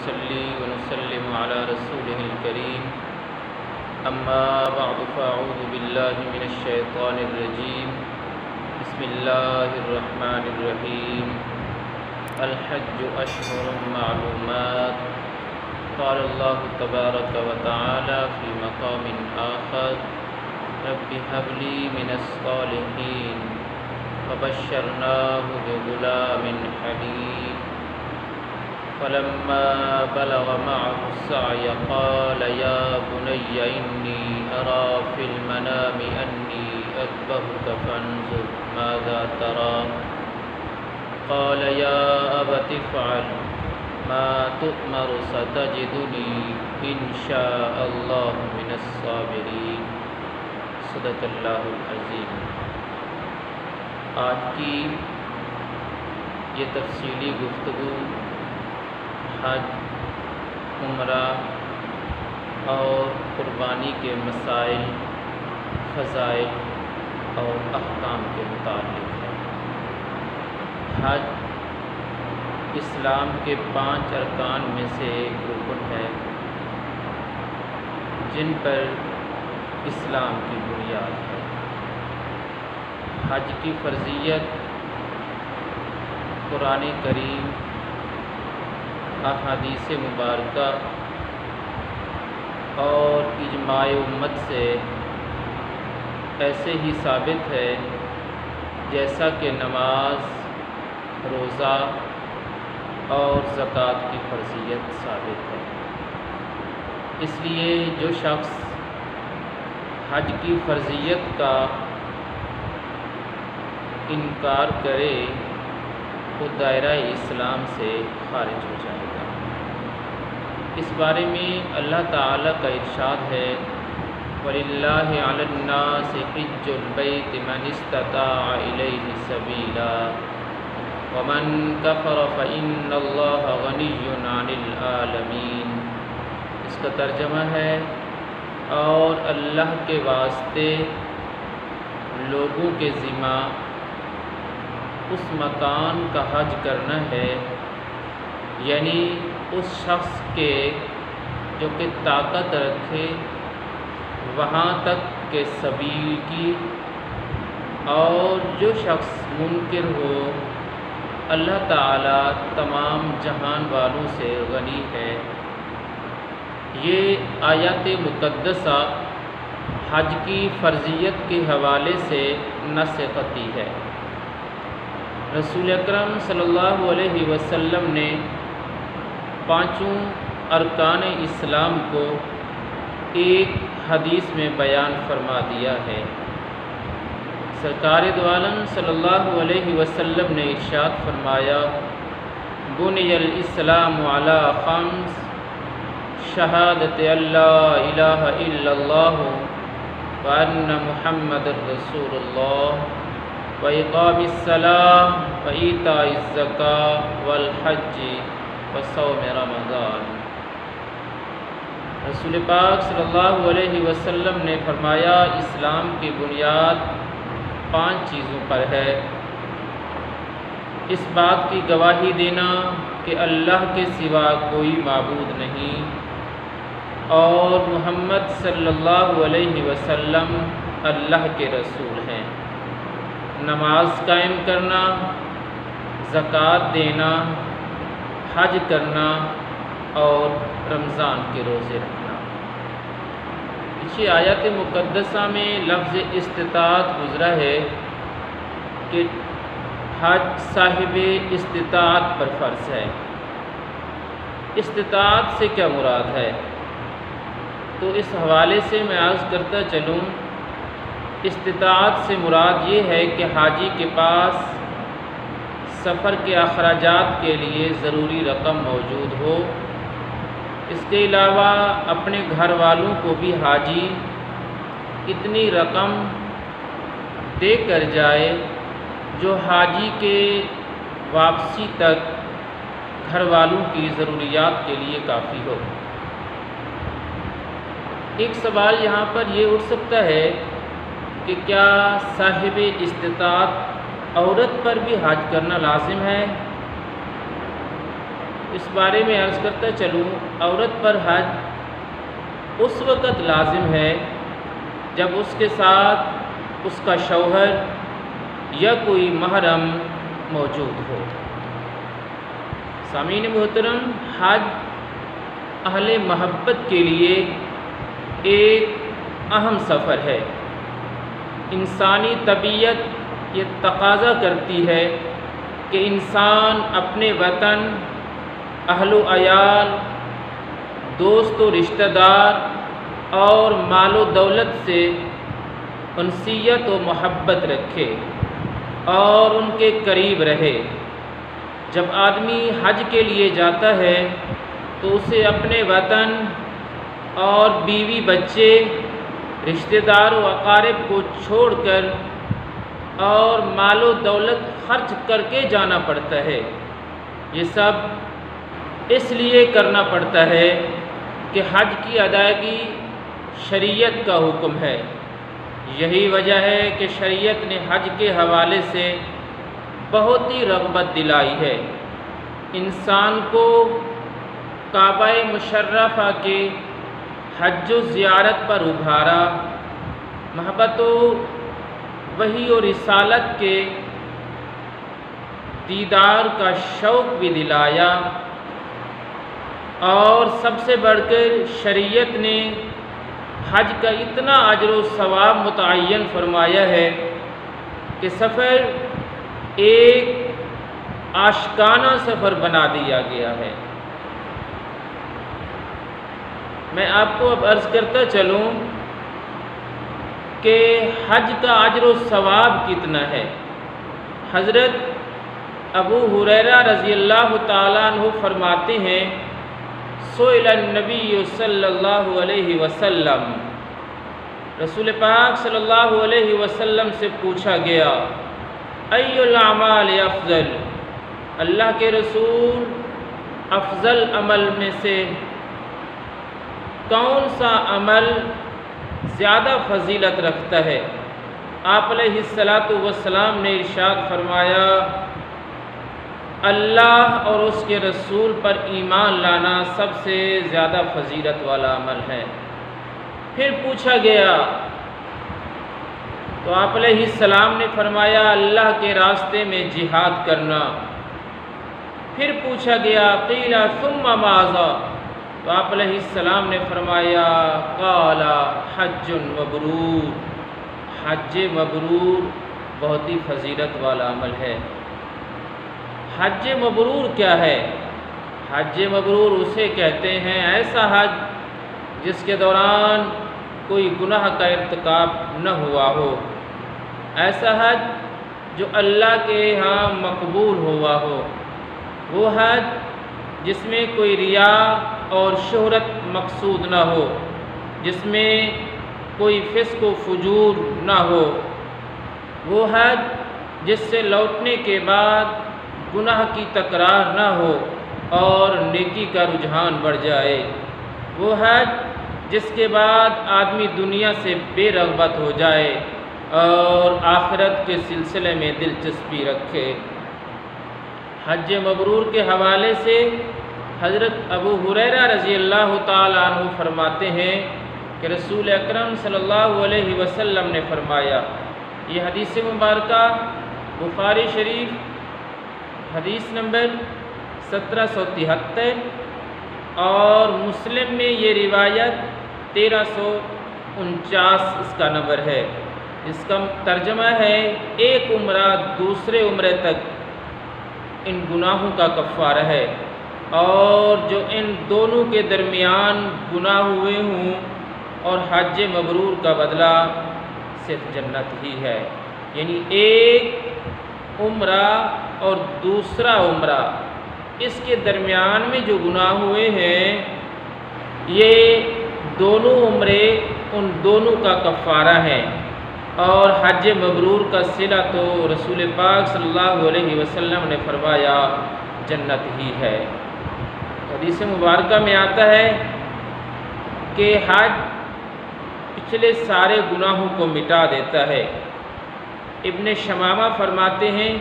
ونصلي ونسلم على رسوله الكريم أما بعد فأعوذ بالله من الشيطان الرجيم بسم الله الرحمن الرحيم الحج أشهر معلومات قال الله تبارك وتعالى في مقام آخر رب هب لي من الصالحين فبشرناه بغلام حليم فلما بلغ معه السعي قال يا بني إني أرى في المنام أني أذبحك فانظر ماذا ترى قال يا أبت افعل ما تؤمر ستجدني إن شاء الله من الصابرين صدق اللہ العظیم۔ آج کی یہ تفصیلی گفتگو حج، عمرہ اور قربانی کے مسائل، فضائل اور احکام کے متعلق ہے۔ حج اسلام کے 5 ارکان میں سے ایک رکن ہے جن پر اسلام کی بنیاد ہے۔ حج کی فرضیت قرآن کریم، احادیث مبارکہ اور اجماع امت سے ایسے ہی ثابت ہے جیسا کہ نماز، روزہ اور زکوٰۃ کی فرضیت ثابت ہے۔ اس لیے جو شخص حج کی فرضیت کا انکار کرے وہ دائرہ اسلام سے خارج ہو جائے گا۔ اس بارے میں اللہ تعالیٰ کا ارشاد ہے وَلِلَّهِ عَلَى النَّاسِ حِجُّ الْبَيْتِ مَنِ اسْتَطَاعَ إِلَيْهِ سَبِيلًا وَمَنْ كَفَرَ فَإِنَّ اللَّهَ غَنِيٌّ عَنِ الْعَالَمِينَ۔ اس کا ترجمہ ہے اور اللہ کے واسطے لوگوں کے ذمہ اس مکان کا حج کرنا ہے، یعنی اس شخص کے جو کہ طاقت رکھے وہاں تک کے سبیل کی، اور جو شخص منکر ہو اللہ تعالیٰ تمام جہان والوں سے غنی ہے۔ یہ آیات مقدسہ حج کی فرضیت کے حوالے سے نص قطعی ہے۔ رسول اکرم صلی اللہ علیہ وسلم نے 5 ارکان اسلام کو ایک حدیث میں بیان فرما دیا ہے۔ سرکار دو عالم صلی اللہ علیہ وسلم نے ارشاد فرمایا بنی الاسلام علی 5 شہادت اللہ الہ الا اللہ وان محمد رسول اللہ وإقام الصلاة وإيتاء الزکاة والحج وصوم رمضان۔ رسول پاک صلی اللہ علیہ وسلم نے فرمایا اسلام کی بنیاد 5 چیزوں پر ہے۔ اس بات کی گواہی دینا کہ اللہ کے سوا کوئی معبود نہیں اور محمد صلی اللہ علیہ وسلم اللہ کے رسول ہیں، نماز قائم کرنا، زکوٰۃ دینا، حج کرنا اور رمضان کے روزے رکھنا۔ اسی آیات مقدسہ میں لفظ استطاعت گزرا ہے کہ حج صاحب استطاعت پر فرض ہے۔ استطاعت سے کیا مراد ہے؟ تو اس حوالے سے میں عرض کرتا چلوں، استطاعت سے مراد یہ ہے کہ حاجی کے پاس سفر کے اخراجات کے لیے ضروری رقم موجود ہو۔ اس کے علاوہ اپنے گھر والوں کو بھی حاجی اتنی رقم دے کر جائے جو حاجی کے واپسی تک گھر والوں کی ضروریات کے لیے کافی ہو۔ ایک سوال یہاں پر یہ اٹھ سکتا ہے کہ کیا صاحب استطاعت عورت پر بھی حج کرنا لازم ہے؟ اس بارے میں عرض کرتا چلوں، عورت پر حج اس وقت لازم ہے جب اس کے ساتھ اس کا شوہر یا کوئی محرم موجود ہو۔ سامعین محترم، حج اہل محبت کے لیے ایک اہم سفر ہے۔ انسانی طبیعت یہ تقاضا کرتی ہے کہ انسان اپنے وطن، اہل و عیال، دوست و رشتہ دار اور مال و دولت سے انسیت و محبت رکھے اور ان کے قریب رہے۔ جب آدمی حج کے لیے جاتا ہے تو اسے اپنے وطن اور بیوی بچے، رشتہ دار و اقارب کو چھوڑ کر اور مال و دولت خرچ کر کے جانا پڑتا ہے۔ یہ سب اس لیے کرنا پڑتا ہے کہ حج کی ادائیگی شریعت کا حکم ہے۔ یہی وجہ ہے کہ شریعت نے حج کے حوالے سے بہت ہی رغبت دلائی ہے۔ انسان کو کعبہ مشرفہ کے حج و زیارت پر ابھارا، محبت و وحی و رسالت کے دیدار کا شوق بھی دلایا، اور سب سے بڑھ کر شریعت نے حج کا اتنا اجر و ثواب متعین فرمایا ہے کہ سفر ایک عاشقانہ سفر بنا دیا گیا ہے۔ میں آپ کو اب عرض کرتا چلوں کہ حج کا اجر و ثواب کتنا ہے۔ حضرت ابو ہریرہ رضی اللہ تعالیٰ عنہ فرماتے ہیں، سئل النبی صلی اللہ علیہ وسلم، رسول پاک صلی اللہ علیہ وسلم سے پوچھا گیا، ای الاعمال افضل، اللہ کے رسول افضل عمل میں سے کون سا عمل زیادہ فضیلت رکھتا ہے؟ آپ علیہ السلام نے ارشاد فرمایا، اللہ اور اس کے رسول پر ایمان لانا سب سے زیادہ فضیلت والا عمل ہے۔ پھر پوچھا گیا تو آپ علیہ السلام نے فرمایا، اللہ کے راستے میں جہاد کرنا۔ پھر پوچھا گیا، قیل ثم ماذا؟ تو آپ علیہ السلام نے فرمایا، قال حج مبرور، حج مبرور بہت ہی فضیلت والا عمل ہے۔ حج مبرور کیا ہے؟ حج مبرور اسے کہتے ہیں ایسا حج جس کے دوران کوئی گناہ کا ارتکاب نہ ہوا ہو، ایسا حج جو اللہ کے ہاں مقبول ہوا ہو، وہ حج جس میں کوئی ریا اور شہرت مقصود نہ ہو، جس میں کوئی فسق و فجور نہ ہو، وہ حج جس سے لوٹنے کے بعد گناہ کی تکرار نہ ہو اور نیکی کا رجحان بڑھ جائے، وہ حج جس کے بعد آدمی دنیا سے بے رغبت ہو جائے اور آخرت کے سلسلے میں دلچسپی رکھے۔ حج مبرور کے حوالے سے حضرت ابو ہریرہ رضی اللہ تعالیٰ عنہ فرماتے ہیں کہ رسول اکرم صلی اللہ علیہ وسلم نے فرمایا، یہ حدیث مبارکہ بخاری شریف حدیث نمبر 1773 اور مسلم میں یہ روایت 1349 اس کا نمبر ہے۔ اس کا ترجمہ ہے، ایک عمرہ دوسرے عمرے تک ان گناہوں کا کفارہ ہے، اور جو ان دونوں کے درمیان گناہ ہوئے ہوں، اور حج مبرور کا بدلہ صرف جنت ہی ہے۔ یعنی ایک عمرہ اور دوسرا عمرہ، اس کے درمیان میں جو گناہ ہوئے ہیں، یہ دونوں عمرے ان دونوں کا کفارہ ہے، اور حج مبرور کا صلہ تو رسول پاک صلی اللہ علیہ وسلم نے فرمایا جنت ہی ہے۔ حدیث مبارکہ میں آتا ہے کہ حج پچھلے سارے گناہوں کو مٹا دیتا ہے۔ ابن شمامہ فرماتے ہیں،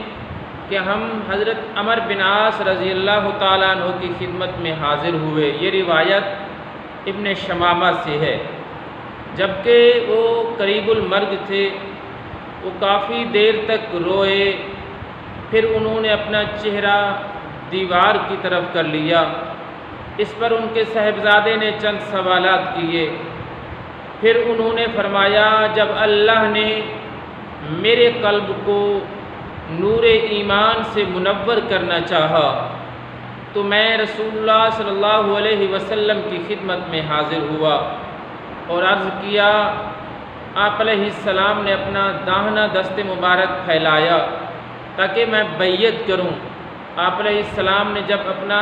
کہ ہم حضرت عمر بن عاص رضی اللہ تعالیٰ عنہ کی خدمت میں حاضر ہوئے۔ یہ روایت ابن شمامہ سے ہے۔ جبکہ وہ قریب المرگ تھے، وہ کافی دیر تک روئے، پھر انہوں نے اپنا چہرہ دیوار کی طرف کر لیا۔ اس پر ان کے صاحبزادے نے چند سوالات کیے۔ پھر انہوں نے فرمایا، جب اللہ نے میرے قلب کو نور ایمان سے منور کرنا چاہا تو میں رسول اللہ صلی اللہ علیہ وسلم کی خدمت میں حاضر ہوا اور عرض کیا۔ آپ علیہ السلام نے اپنا داہنا دست مبارک پھیلایا تاکہ میں بیعت کروں۔ آپ علیہ السلام نے جب اپنا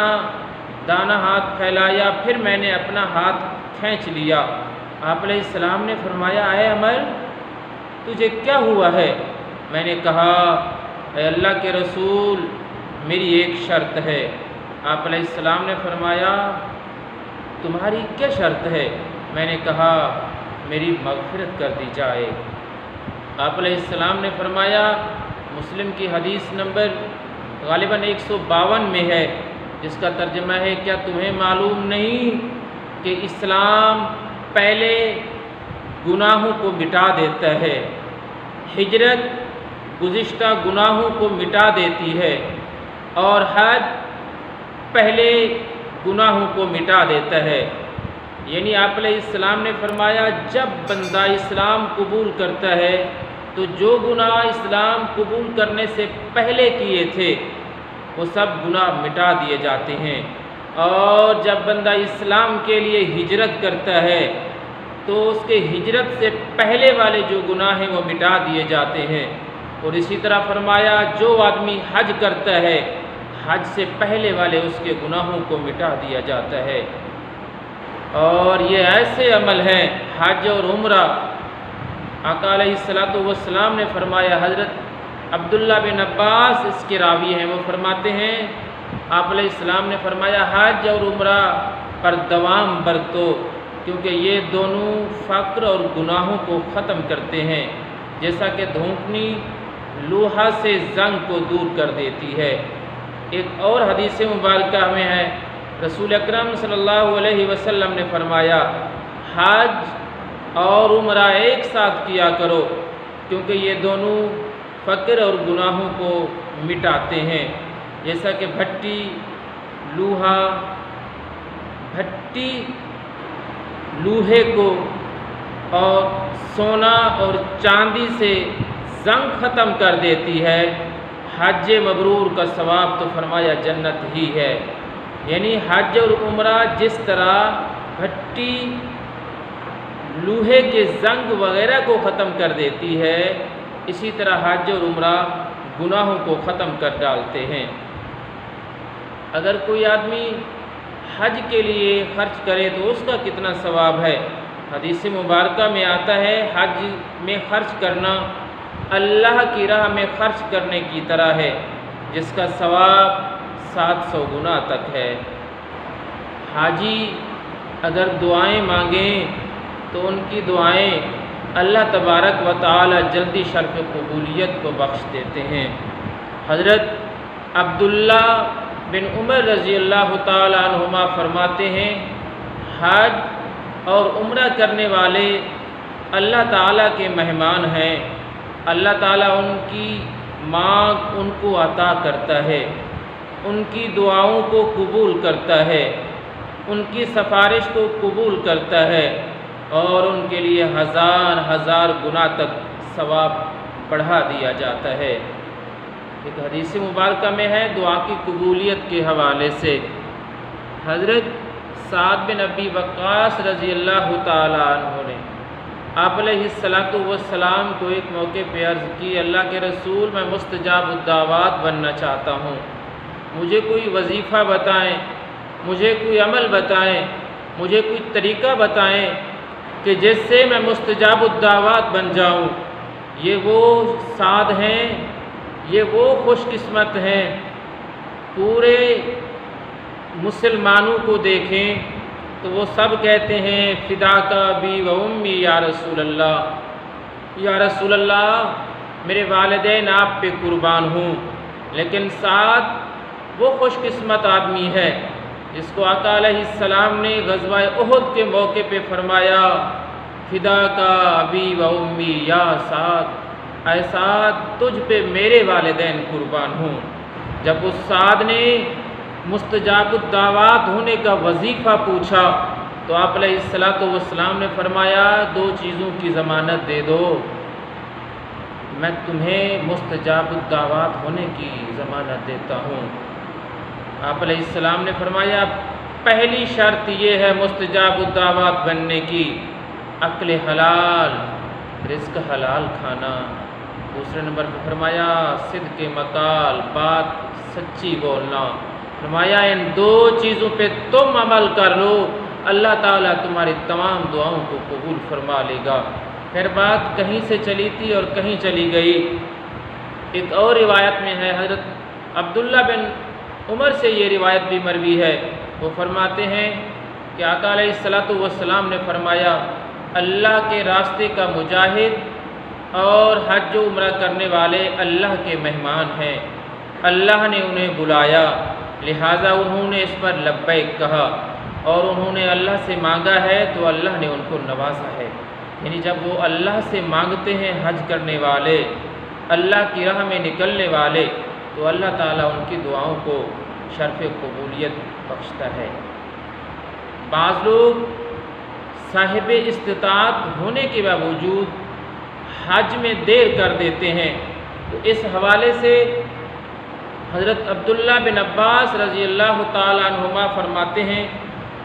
دانا ہاتھ پھیلایا، پھر میں نے اپنا ہاتھ کھینچ لیا۔ آپ علیہ السلام نے فرمایا، اے عمر تجھے کیا ہوا ہے؟ میں نے کہا، اے اللہ کے رسول میری ایک شرط ہے۔ آپ علیہ السلام نے فرمایا، تمہاری کیا شرط ہے؟ میں نے کہا، میری مغفرت کر دی جائے۔ آپ علیہ السلام نے فرمایا، مسلم کی حدیث نمبر غالباً 152 میں ہے، جس کا ترجمہ ہے، کیا تمہیں معلوم نہیں کہ اسلام پہلے گناہوں کو مٹا دیتا ہے، ہجرت گزشتہ گناہوں کو مٹا دیتی ہے، اور حج پہلے گناہوں کو مٹا دیتا ہے۔ یعنی آپ علیہ السلام نے فرمایا، جب بندہ اسلام قبول کرتا ہے تو جو گناہ اسلام قبول کرنے سے پہلے کیے تھے وہ سب گناہ مٹا دیے جاتے ہیں، اور جب بندہ اسلام کے لیے ہجرت کرتا ہے تو اس کے ہجرت سے پہلے والے جو گناہ ہیں وہ مٹا دیے جاتے ہیں۔ اور اسی طرح فرمایا، جو آدمی حج کرتا ہے حج سے پہلے والے اس کے گناہوں کو مٹا دیا جاتا ہے۔ اور یہ ایسے عمل ہیں حج اور عمرہ۔ آقا علیہ السلام نے فرمایا، حضرت عبداللہ بن عباس اس کے راوی ہیں، وہ فرماتے ہیں، آپ علیہ السلام نے فرمایا، حج اور عمرہ پر دوام برتو، کیونکہ یہ دونوں فقر اور گناہوں کو ختم کرتے ہیں، جیسا کہ دھوپنی لوہا سے زنگ کو دور کر دیتی ہے۔ ایک اور حدیث مبارکہ میں ہے، رسول اکرم صلی اللہ علیہ وسلم نے فرمایا، حج اور عمرہ ایک ساتھ کیا کرو، کیونکہ یہ دونوں فقر اور گناہوں کو مٹاتے ہیں۔ جیسا کہ بھٹی لوہے کو اور سونا اور چاندی سے زنگ ختم کر دیتی ہے، حج مبرور کا ثواب تو فرمایا جنت ہی ہے۔ یعنی حج اور عمرہ جس طرح بھٹی لوہے کے زنگ وغیرہ کو ختم کر دیتی ہے، اسی طرح حج اور عمرہ گناہوں کو ختم کر ڈالتے ہیں۔ اگر کوئی آدمی حج کے لیے خرچ کرے تو اس کا کتنا ثواب ہے؟ حدیث مبارکہ میں آتا ہے، حج میں خرچ کرنا اللہ کی راہ میں خرچ کرنے کی طرح ہے، جس کا ثواب 700 گنا تک ہے۔ حاجی اگر دعائیں مانگیں تو ان کی دعائیں اللہ تبارک و تعالی جلدی شرف قبولیت کو بخش دیتے ہیں۔ حضرت عبداللہ بن عمر رضی اللہ تعالی عنہما فرماتے ہیں، حج اور عمرہ کرنے والے اللہ تعالیٰ کے مہمان ہیں، اللہ تعالیٰ ان کی مانگ ان کو عطا کرتا ہے، ان کی دعاؤں کو قبول کرتا ہے، ان کی سفارش کو قبول کرتا ہے، اور ان کے لیے ہزار ہزار گنا تک ثواب بڑھا دیا جاتا ہے۔ ایک حدیث مبارکہ میں ہے دعا کی قبولیت کے حوالے سے، حضرت سعد بن ابی وقاص رضی اللہ تعالی عنہ نے آپ علیہ السلام کو ایک موقع پہ عرض کی، اللہ کے رسول میں مستجاب الدعوات بننا چاہتا ہوں، مجھے کوئی وظیفہ بتائیں، مجھے کوئی عمل بتائیں، مجھے کوئی طریقہ بتائیں کہ جس سے میں مستجاب الدعوات بن جاؤں۔ یہ وہ سعد ہیں، یہ وہ خوش قسمت ہیں، پورے مسلمانوں کو دیکھیں تو وہ سب کہتے ہیں فداک ابی و امی یا رسول اللہ، یا رسول اللہ میرے والدین آپ پہ قربان ہوں، لیکن سعد وہ خوش قسمت آدمی ہے جس کو آقا علیہ السلام نے غزوہ احد کے موقع پہ فرمایا فدا کا ابی و امی یا سعد، اے سعد تجھ پہ میرے والدین قربان ہوں۔ جب اس سعد نے مستجاب الدعوات ہونے کا وظیفہ پوچھا تو آپ علیہ السلام نے فرمایا 2 چیزوں کی ضمانت دے دو، میں تمہیں مستجاب الدعوات ہونے کی ضمانت دیتا ہوں۔ آپ علیہ السلام نے فرمایا پہلی شرط یہ ہے مستجاب الدعوات بننے کی، عقل حلال، رزق حلال کھانا۔ دوسرے نمبر پہ فرمایا صدق مقال، بات سچی بولنا۔ فرمایا ان 2 چیزوں پہ تم عمل کر لو، اللہ تعالیٰ تمہاری تمام دعاؤں کو قبول فرما لے گا۔ پھر بات کہیں سے چلی تھی اور کہیں چلی گئی۔ ایک اور روایت میں ہے، حضرت عبداللہ بن عمر سے یہ روایت بھی مروی ہے، وہ فرماتے ہیں کہ آقا علیہ السلام نے فرمایا اللہ کے راستے کا مجاہد اور حج و عمرہ کرنے والے اللہ کے مہمان ہیں، اللہ نے انہیں بلایا لہٰذا انہوں نے اس پر لبیک کہا اور انہوں نے اللہ سے مانگا ہے تو اللہ نے ان کو نوازا ہے۔ یعنی جب وہ اللہ سے مانگتے ہیں حج کرنے والے، اللہ کی راہ میں نکلنے والے، تو اللہ تعالیٰ ان کی دعاؤں کو شرف قبولیت بخشتا ہے۔ بعض لوگ صاحب استطاعت ہونے کے باوجود حج میں دیر کر دیتے ہیں، تو اس حوالے سے حضرت عبداللہ بن عباس رضی اللہ تعالیٰ عنہما فرماتے ہیں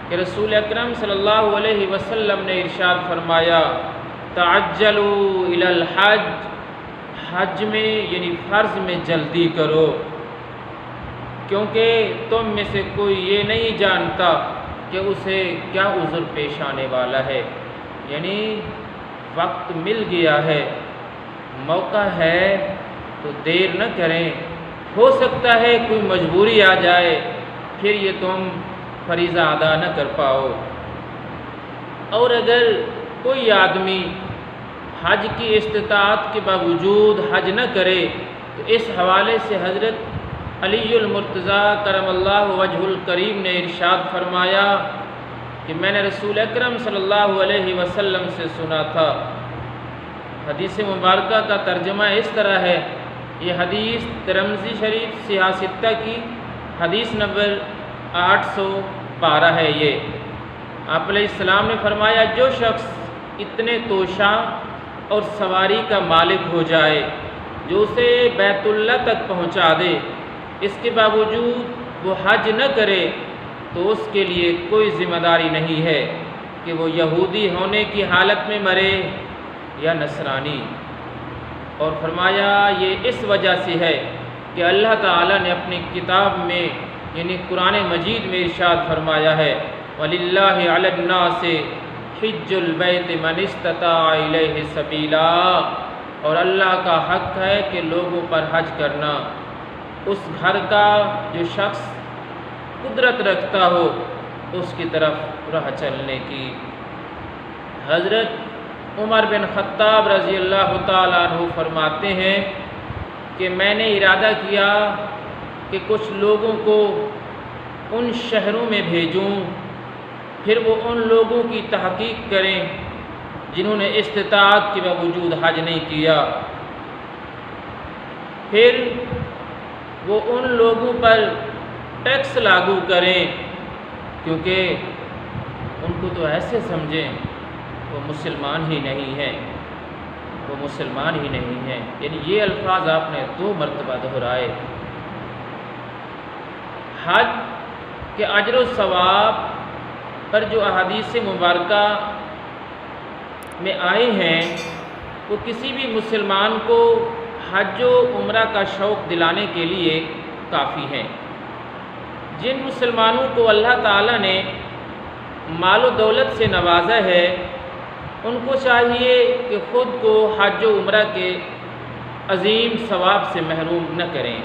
کہ رسول اکرم صلی اللہ علیہ وسلم نے ارشاد فرمایا تعجلوا الی الحج، حج میں یعنی فرض میں جلدی کرو، کیونکہ تم میں سے کوئی یہ نہیں جانتا کہ اسے کیا عذر پیش آنے والا ہے۔ یعنی وقت مل گیا ہے، موقع ہے تو دیر نہ کریں، ہو سکتا ہے کوئی مجبوری آ جائے پھر یہ تم فریضہ ادا نہ کر پاؤ۔ اور اگر کوئی آدمی حج کی استطاعت کے باوجود حج نہ کرے تو اس حوالے سے حضرت علی المرتضیٰ کرم اللہ وجہ الکریم نے ارشاد فرمایا کہ میں نے رسول اکرم صلی اللہ علیہ وسلم سے سنا تھا۔ حدیث مبارکہ کا ترجمہ اس طرح ہے، یہ حدیث ترمذی شریف سیاہ ستہ کی حدیث نمبر 812 ہے۔ یہ آپ علیہ السلام نے فرمایا جو شخص اتنے توشہ اور سواری کا مالک ہو جائے جو اسے بیت اللہ تک پہنچا دے، اس کے باوجود وہ حج نہ کرے تو اس کے لیے کوئی ذمہ داری نہیں ہے کہ وہ یہودی ہونے کی حالت میں مرے یا نصرانی۔ اور فرمایا یہ اس وجہ سے ہے کہ اللہ تعالیٰ نے اپنی کتاب میں یعنی قرآن مجید میں ارشاد فرمایا ہے وَلِلَّهِ عَلَى النَّاسِ حِجُّ الْبَيْتِ مَنِ اسْتَطَاعَ إِلَيْهِ سَبِيلًا، اور اللہ کا حق ہے کہ لوگوں پر حج کرنا اس گھر کا جو شخص قدرت رکھتا ہو اس کی طرف راہ چلنے کی۔ حضرت عمر بن خطاب رضی اللہ تعالیٰ عنہ فرماتے ہیں کہ میں نے ارادہ کیا کہ کچھ لوگوں کو ان شہروں میں بھیجوں، پھر وہ ان لوگوں کی تحقیق کریں جنہوں نے استطاعت کے باوجود حج نہیں کیا، پھر وہ ان لوگوں پر ٹیکس لاگو کریں، کیونکہ ان کو تو ایسے سمجھیں وہ مسلمان ہی نہیں ہیں، وہ مسلمان ہی نہیں ہیں۔ یعنی یہ الفاظ آپ نے 2 مرتبہ دہرائے۔ حج کے اجر و ثواب پر جو احادیث مبارکہ میں آئے ہیں وہ کسی بھی مسلمان کو حج و عمرہ کا شوق دلانے کے لیے کافی ہیں۔ جن مسلمانوں کو اللہ تعالیٰ نے مال و دولت سے نوازا ہے ان کو چاہیے کہ خود کو حج و عمرہ کے عظیم ثواب سے محروم نہ کریں،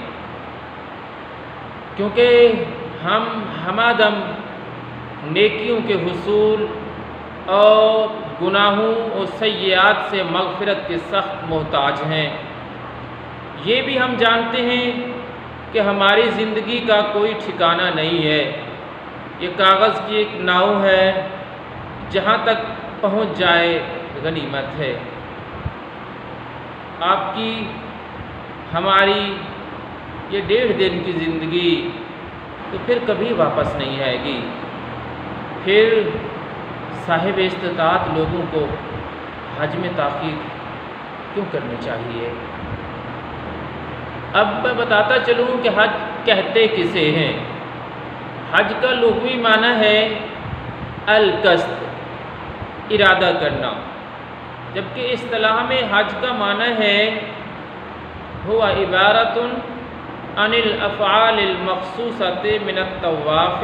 کیونکہ ہم ہمادم نیکیوں کے حصول اور گناہوں اور سیئات سے مغفرت کے سخت محتاج ہیں۔ یہ بھی ہم جانتے ہیں کہ ہماری زندگی کا کوئی ٹھکانہ نہیں ہے، یہ کاغذ کی ایک ناؤ ہے، جہاں تک پہنچ جائے غنیمت ہے۔ آپ کی ہماری یہ 1.5 دن کی زندگی تو پھر کبھی واپس نہیں آئے گی، پھر صاحب استطاعت لوگوں کو حج میں تاخیر کیوں کرنی چاہیے؟ اب میں بتاتا چلوں کہ حج کہتے کسے ہیں۔ حج کا لغوی معنی ہے القصد، ارادہ کرنا، جبکہ اصطلاح میں حج کا معنی ہے هو عبارۃ عن الافعال المخصوصۃ من الطواف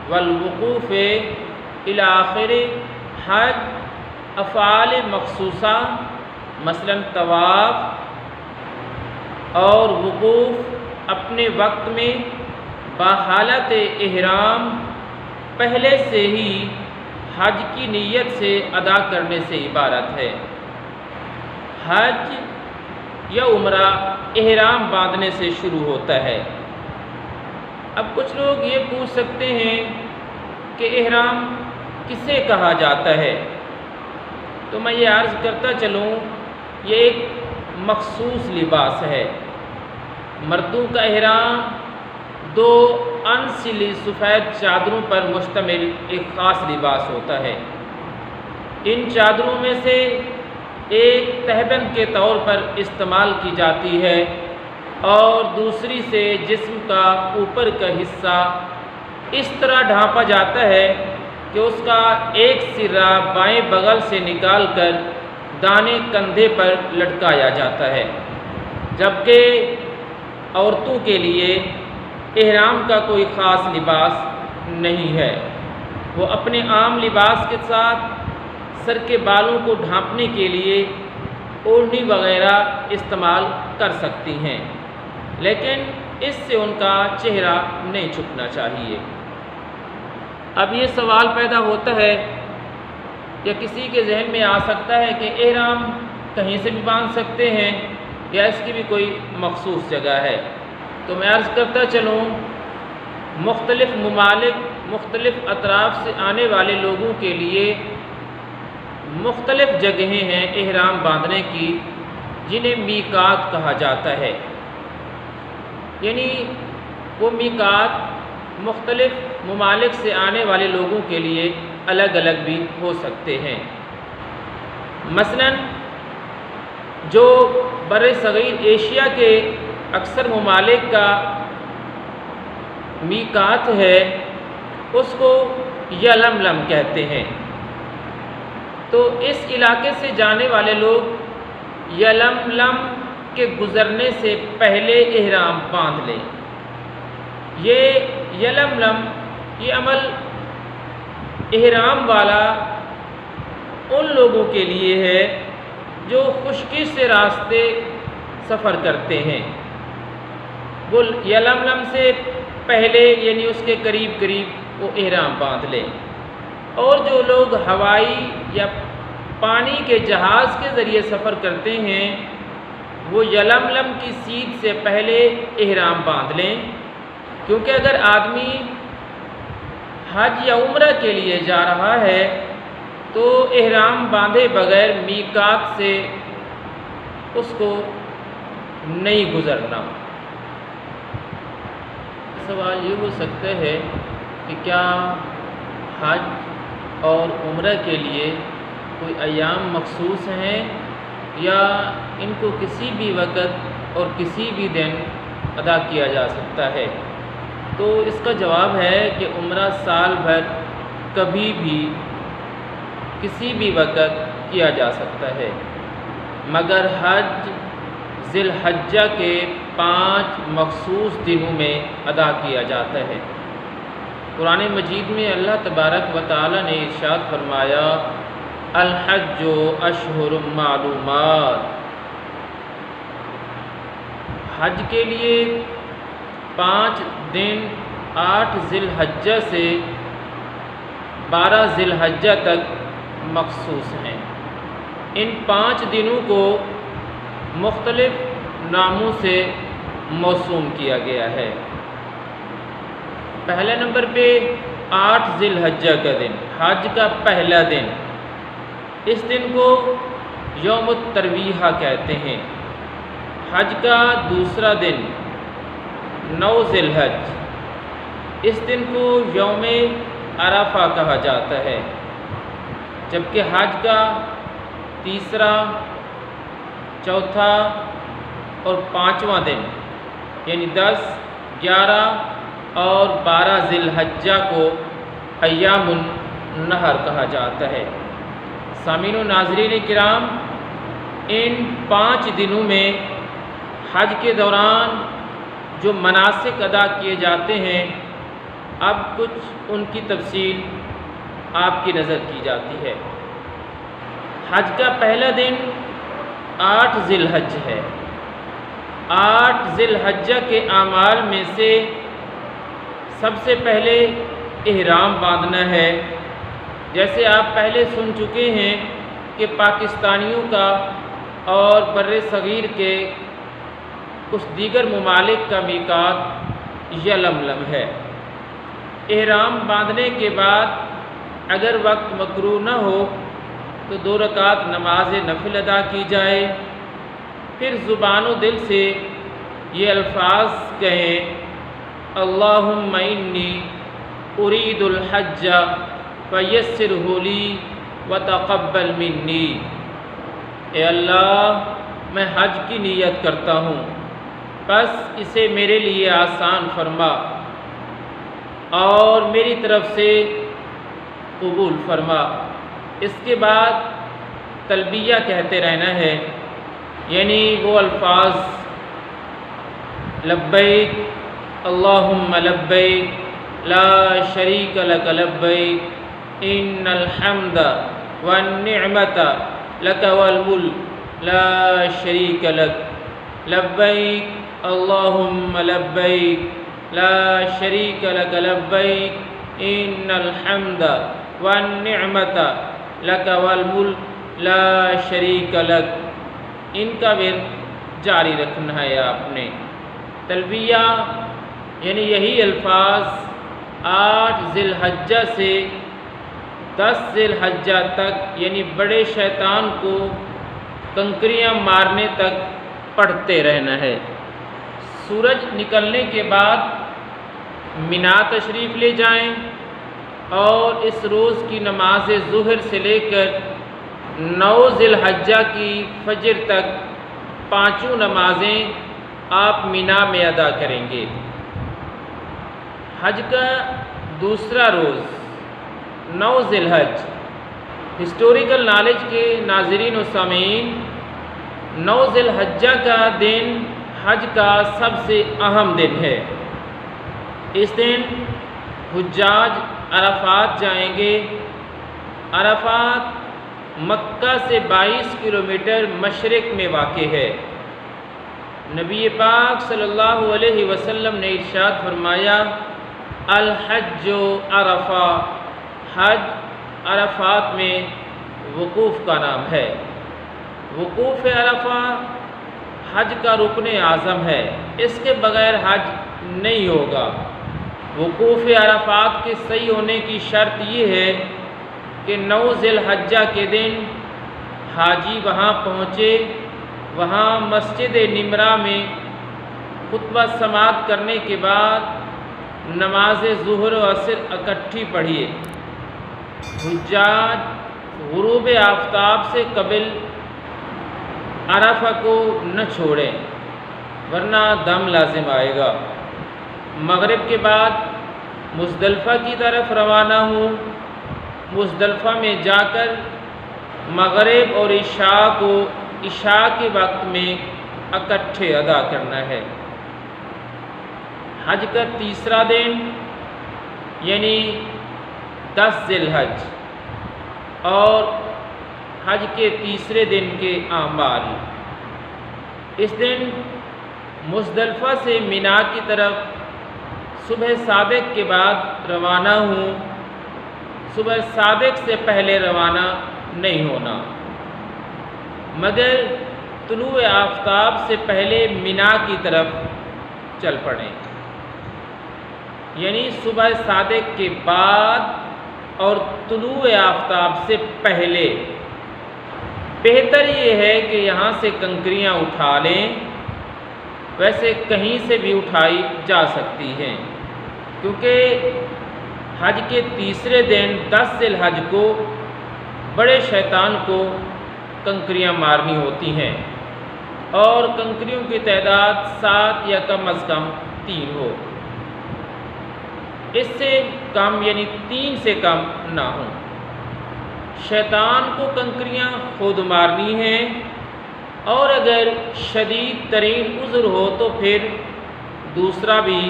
والوقوف الی آخر۔ حج افعال مخصوصہ مثلا طواف اور وقوف اپنے وقت میں بحالت احرام پہلے سے ہی حج کی نیت سے ادا کرنے سے عبارت ہے۔ حج یا عمرہ احرام باندھنے سے شروع ہوتا ہے۔ اب کچھ لوگ یہ پوچھ سکتے ہیں کہ احرام کسے کہا جاتا ہے، تو میں یہ عرض کرتا چلوں یہ ایک مخصوص لباس ہے۔ مردوں کا احرام 2 انسلی سفید چادروں پر مشتمل ایک خاص لباس ہوتا ہے۔ ان چادروں میں سے ایک تہبند کے طور پر استعمال کی جاتی ہے اور دوسری سے جسم کا اوپر کا حصہ اس طرح ڈھانپا جاتا ہے کہ اس کا ایک سرا بائیں بغل سے نکال کر دانے کندھے پر لٹکایا جاتا ہے، جبکہ عورتوں کے لیے احرام کا کوئی خاص لباس نہیں ہے۔ وہ اپنے عام لباس کے ساتھ سر کے بالوں کو ڈھانپنے کے لیے اوڑھنی وغیرہ استعمال کر سکتی ہیں، لیکن اس سے ان کا چہرہ نہیں چھپنا چاہیے۔ اب یہ سوال پیدا ہوتا ہے یا کسی کے ذہن میں آ سکتا ہے کہ احرام کہیں سے بھی باندھ سکتے ہیں یا اس کی بھی کوئی مخصوص جگہ ہے؟ تو میں عرض کرتا چلوں مختلف ممالک، مختلف اطراف سے آنے والے لوگوں کے لیے مختلف جگہیں ہیں احرام باندھنے کی، جنہیں میقات کہا جاتا ہے۔ یعنی وہ میقات مختلف ممالک سے آنے والے لوگوں کے لیے الگ الگ بھی ہو سکتے ہیں۔ مثلا جو بر صغیر ایشیا کے اکثر ممالک کا میقات ہے اس کو یلملم کہتے ہیں، تو اس علاقے سے جانے والے لوگ یلملم کے گزرنے سے پہلے احرام باندھ لیں۔ یہ یلملم یہ عمل احرام والا ان لوگوں کے لیے ہے جو خشکی سے راستے سفر کرتے ہیں، وہ یلملم سے پہلے یعنی اس کے قریب قریب وہ احرام باندھ لیں، اور جو لوگ ہوائی یا پانی کے جہاز کے ذریعے سفر کرتے ہیں وہ یلملم کی سیدھ سے پہلے احرام باندھ لیں، کیونکہ اگر آدمی حج یا عمرہ کے لیے جا رہا ہے تو احرام باندھے بغیر میقات سے اس کو نہیں گزرنا۔ سوال یہ ہو سکتا ہے کہ کیا حج اور عمرہ کے لیے کوئی ایام مخصوص ہیں یا ان کو کسی بھی وقت اور کسی بھی دن ادا کیا جا سکتا ہے؟ تو اس کا جواب ہے کہ عمرہ سال بھر کبھی بھی کسی بھی وقت کیا جا سکتا ہے، مگر حج ذی الحجہ کے 5 مخصوص دنوں میں ادا کیا جاتا ہے۔ قرآن مجید میں اللہ تبارک و تعالی نے ارشاد فرمایا الحج اشہر معلومات، حج کے لیے 5 دن 8 ذی الحجہ سے 12 ذی الحجہ تک مخصوص ہیں۔ ان 5 دنوں کو مختلف ناموں سے موسوم کیا گیا ہے۔ پہلے نمبر پہ 8 ذی الحجہ کا دن، حج کا پہلا دن، اس دن کو یوم الترویہ کہتے ہیں۔ حج کا دوسرا دن 9 ذی الحج، اس دن کو یوم عرفہ کہا جاتا ہے، جبکہ حج کا تیسرا، چوتھا اور 5واں دن یعنی 10، 11 اور 12 ذی الحجہ کو ایام النحر کہا جاتا ہے۔ سامعین و ناظرین کرام، ان 5 دنوں میں حج کے دوران جو مناسک ادا کیے جاتے ہیں، اب کچھ ان کی تفصیل آپ کی نظر کی جاتی ہے۔ حج کا پہلا دن 8 ذی الحج ہے۔ 8 ذی الحجہ کے اعمال میں سے سب سے پہلے احرام باندھنا ہے۔ جیسے آپ پہلے سن چکے ہیں کہ پاکستانیوں کا اور بر صغیر کے کچھ دیگر ممالک کا میقات یلملم ہے۔ احرام باندھنے کے بعد اگر وقت مکروہ نہ ہو تو 2 رکعت نماز نفل ادا کی جائے، پھر زبان و دل سے یہ الفاظ کہیں: اللہم انی ارید الحج فیسرہ لی وتقبل منی۔ اے اللہ، میں حج کی نیت کرتا ہوں، بس اسے میرے لیے آسان فرما اور میری طرف سے قبول فرما۔ اس کے بعد تلبیہ کہتے رہنا ہے، یعنی وہ الفاظ: لبیک اللہم لبیک لا شریک لک لبیک ان الحمد والنعمت لک والملک لا شریک لک لبیک اللہم لبیک لا شریک لک لبیک ان الحمد والنعمت لک والملک لا شریک لک۔ ان کا ورد جاری رکھنا ہے آپ نے۔ تلبیہ یعنی یہی الفاظ 8 ذی الحجہ سے 10 ذی الحجہ تک، یعنی بڑے شیطان کو کنکریاں مارنے تک پڑھتے رہنا ہے۔ سورج نکلنے کے بعد مینا تشریف لے جائیں اور اس روز کی نماز ظہر سے لے کر 9 ذی الحجہ کی فجر تک 5 نمازیں آپ مینا میں ادا کریں گے۔ حج کا دوسرا روز 9 ذی الحج، ہسٹوریکل نالج کے ناظرین و سامعین، 9 ذی الحجہ کا دن حج کا سب سے اہم دن ہے۔ اس دن حجاج عرفات جائیں گے۔ عرفات مکہ سے 22 کلومیٹر مشرق میں واقع ہے۔ نبی پاک صلی اللہ علیہ وسلم نے ارشاد فرمایا: الحج عرفہ، حج عرفات میں وقوف کا نام ہے۔ وقوف عرفہ حج کا رکن اعظم ہے، اس کے بغیر حج نہیں ہوگا۔ وقوف عرفات کے صحیح ہونے کی شرط یہ ہے کہ 9 ذی الحجہ کے دن حاجی وہاں پہنچے، وہاں مسجد نمرہ میں خطبہ سماعت کرنے کے بعد نماز ظہر و عصر اکٹھی پڑھیے۔ حجاج غروب آفتاب سے قبل عرفہ کو نہ چھوڑیں ورنہ دم لازم آئے گا۔ مغرب کے بعد مزدلفہ کی طرف روانہ ہوں۔ مزدلفہ میں جا کر مغرب اور عشاء کو عشاء کے وقت میں اکٹھے ادا کرنا ہے۔ حج کا تیسرا دن یعنی 10 ذی الحج اور حج کے تیسرے دن کے اعمال۔ اس دن مزدلفہ سے مینا کی طرف صبح صادق کے بعد روانہ ہوں۔ صبح صادق سے پہلے روانہ نہیں ہونا، مگر طلوع آفتاب سے پہلے مینا کی طرف چل پڑیں، یعنی صبح صادق کے بعد اور طلوع آفتاب سے پہلے۔ بہتر یہ ہے کہ یہاں سے کنکریاں اٹھا لیں، ویسے کہیں سے بھی اٹھائی جا سکتی ہیں، کیونکہ حج کے تیسرے دن 10 ذی الحج کو بڑے شیطان کو کنکریاں مارنی ہوتی ہیں، اور کنکریوں کی تعداد 7 یا کم از کم 3 ہو، اس سے کم یعنی 3 سے کم نہ ہوں۔ شیطان کو کنکریاں خود مارنی ہیں، اور اگر شدید ترین عذر ہو تو پھر دوسرا بھی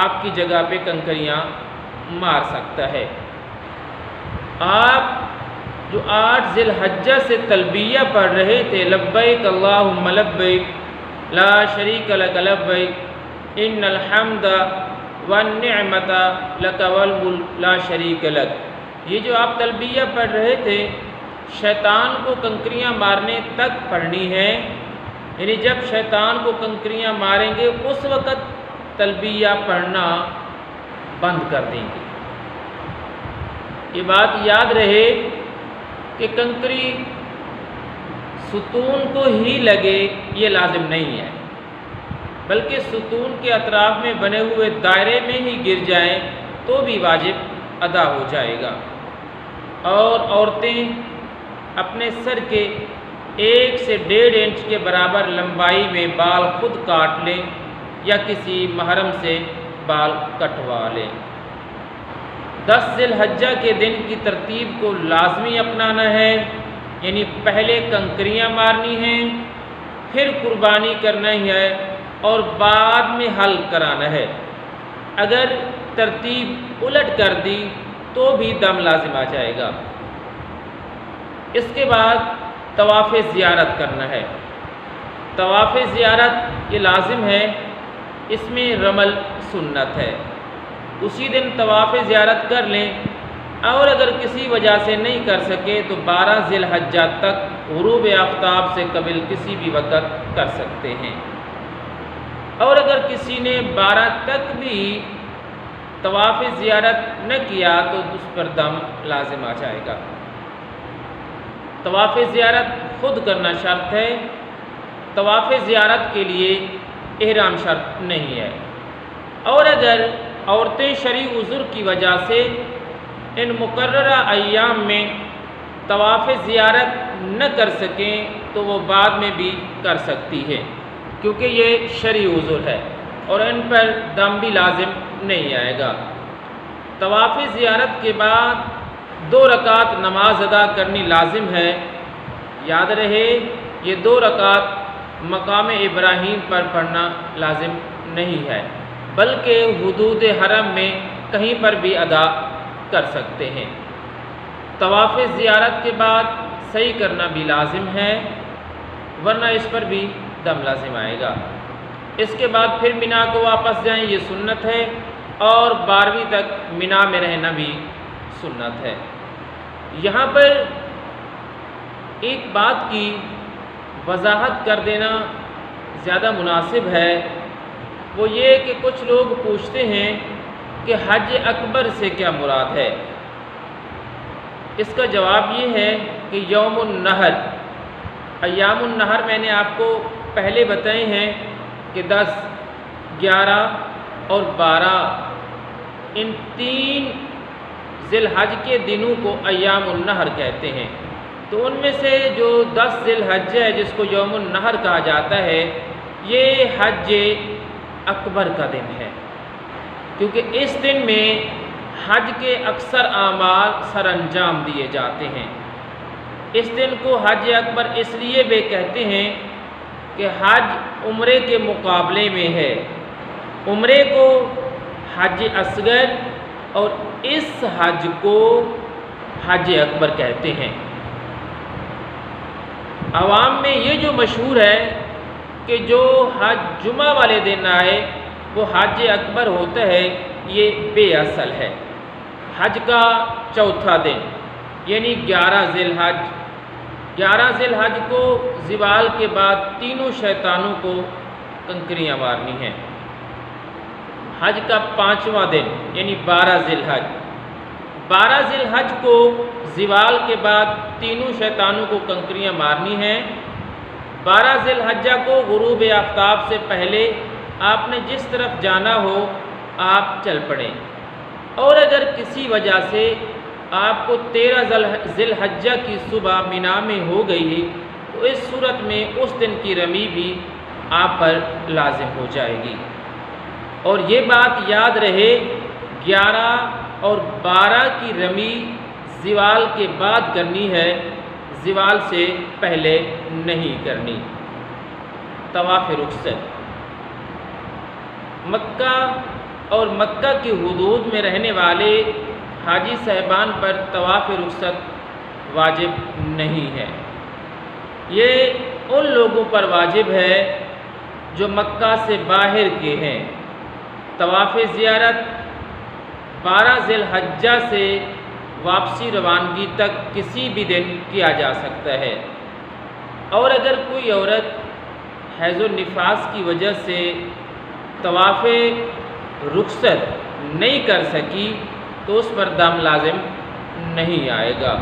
آپ کی جگہ پہ کنکریاں مار سکتا ہے۔ آپ جو 8 ذی الحجہ سے تلبیہ پڑھ رہے تھے، لبیک اللہم لبیک لا شریک لک لبیک ان الحمد والنعمت لک والملک لا شریک لک، یہ جو آپ تلبیہ پڑھ رہے تھے شیطان کو کنکریاں مارنے تک پڑھنی ہے، یعنی جب شیطان کو کنکریاں ماریں گے اس وقت تلبیہ پڑھنا بند کر دیں گے۔ یہ بات یاد رہے کہ کنکری ستون کو ہی لگے یہ لازم نہیں ہے، بلکہ ستون کے اطراف میں بنے ہوئے دائرے میں ہی گر جائیں تو بھی واجب ادا ہو جائے گا۔ اور عورتیں اپنے سر کے 1 سے 1.5 انچ کے برابر لمبائی میں بال خود کاٹ لیں یا کسی محرم سے بال کٹوا لیں۔ 10 ذی الحجہ کے دن کی ترتیب کو لازمی اپنانا ہے، یعنی پہلے کنکریاں مارنی ہیں، پھر قربانی کرنا ہی ہے، اور بعد میں حلق کرانا ہے۔ اگر ترتیب الٹ کر دی تو بھی دم لازم آ جائے گا۔ اس کے بعد طواف زیارت کرنا ہے۔ طواف زیارت یہ لازم ہے، اس میں رمل سنت ہے۔ اسی دن طواف زیارت کر لیں، اور اگر کسی وجہ سے نہیں کر سکے تو 12 ذی الحجہ تک غروب آفتاب سے قبل کسی بھی وقت کر سکتے ہیں، اور اگر کسی نے 12 تک بھی طواف زیارت نہ کیا تو اس پر دم لازم آ جائے گا۔ طواف زیارت خود کرنا شرط ہے، طواف زیارت کے لیے احرام شرط نہیں ہے، اور اگر عورتیں شرعی عذر کی وجہ سے ان مقررہ ایام میں طواف زیارت نہ کر سکیں تو وہ بعد میں بھی کر سکتی ہے، کیونکہ یہ شرعی عذر ہے اور ان پر دم بھی لازم نہیں آئے گا۔ طواف زیارت کے بعد 2 رکعت نماز ادا کرنی لازم ہے۔ یاد رہے یہ 2 رکعت مقام ابراہیم پر پڑھنا لازم نہیں ہے، بلکہ حدود حرم میں کہیں پر بھی ادا کر سکتے ہیں۔ طواف زیارت کے بعد سعی کرنا بھی لازم ہے، ورنہ اس پر بھی دم لازم آئے گا۔ اس کے بعد پھر مینا کو واپس جائیں، یہ سنت ہے، اور 12ویں تک مینا میں رہنا بھی سنت ہے۔ یہاں پر ایک بات کی وضاحت کر دینا زیادہ مناسب ہے، وہ یہ کہ کچھ لوگ پوچھتے ہیں کہ حج اکبر سے کیا مراد ہے۔ اس کا جواب یہ ہے کہ یوم النحر، ایام النحر میں نے آپ کو پہلے بتائے ہیں کہ 10، 11 اور 12 ان 3 ذی الحج کے دنوں کو ایام النحر کہتے ہیں۔ تو ان میں سے جو 10 ذی الحجہ ہے جس کو یوم النحر کہا جاتا ہے، یہ حج اکبر کا دن ہے، کیونکہ اس دن میں حج کے اکثر اعمال سر انجام دیے جاتے ہیں۔ اس دن کو حج اکبر اس لیے بھی کہتے ہیں کہ حج عمرے کے مقابلے میں ہے۔ عمرے کو حج اصغر اور اس حج کو حج اکبر کہتے ہیں۔ عوام میں یہ جو مشہور ہے کہ جو حج جمعہ والے دن آئے وہ حج اکبر ہوتا ہے، یہ بے اصل ہے۔ حج کا چوتھا دن یعنی 11 ذی الحج، 11 ذی الحج کو زوال کے بعد تینوں شیطانوں کو کنکریاں مارنی ہیں۔ حج کا 5واں دن یعنی 12 ذی الحج، 12 ذی الحج کو زوال کے بعد تینوں شیطانوں کو کنکریاں مارنی ہیں۔ 12 ذی الحجہ کو غروب آفتاب سے پہلے آپ نے جس طرف جانا ہو آپ چل پڑیں، اور اگر کسی وجہ سے آپ کو 13 ذی الحجہ کی صبح مینا میں ہو گئی تو اس صورت میں اس دن کی رمی بھی آپ پر لازم ہو جائے گی۔ اور یہ بات یاد رہے 11 اور 12 کی رمی زوال کے بعد کرنی ہے، زوال سے پہلے نہیں کرنی۔ طواف رخصت، مکہ اور مکہ کی حدود میں رہنے والے حاجی صاحبان پر طواف رخصت واجب نہیں ہے۔ یہ ان لوگوں پر واجب ہے جو مکہ سے باہر کے ہیں۔ طواف زیارت 12 ذی الحجہ سے واپسی روانگی تک کسی بھی دن کیا جا سکتا ہے، اور اگر کوئی عورت حیض و نفاس کی وجہ سے طواف رخصت نہیں کر سکی تو اس پر دم لازم نہیں آئے گا۔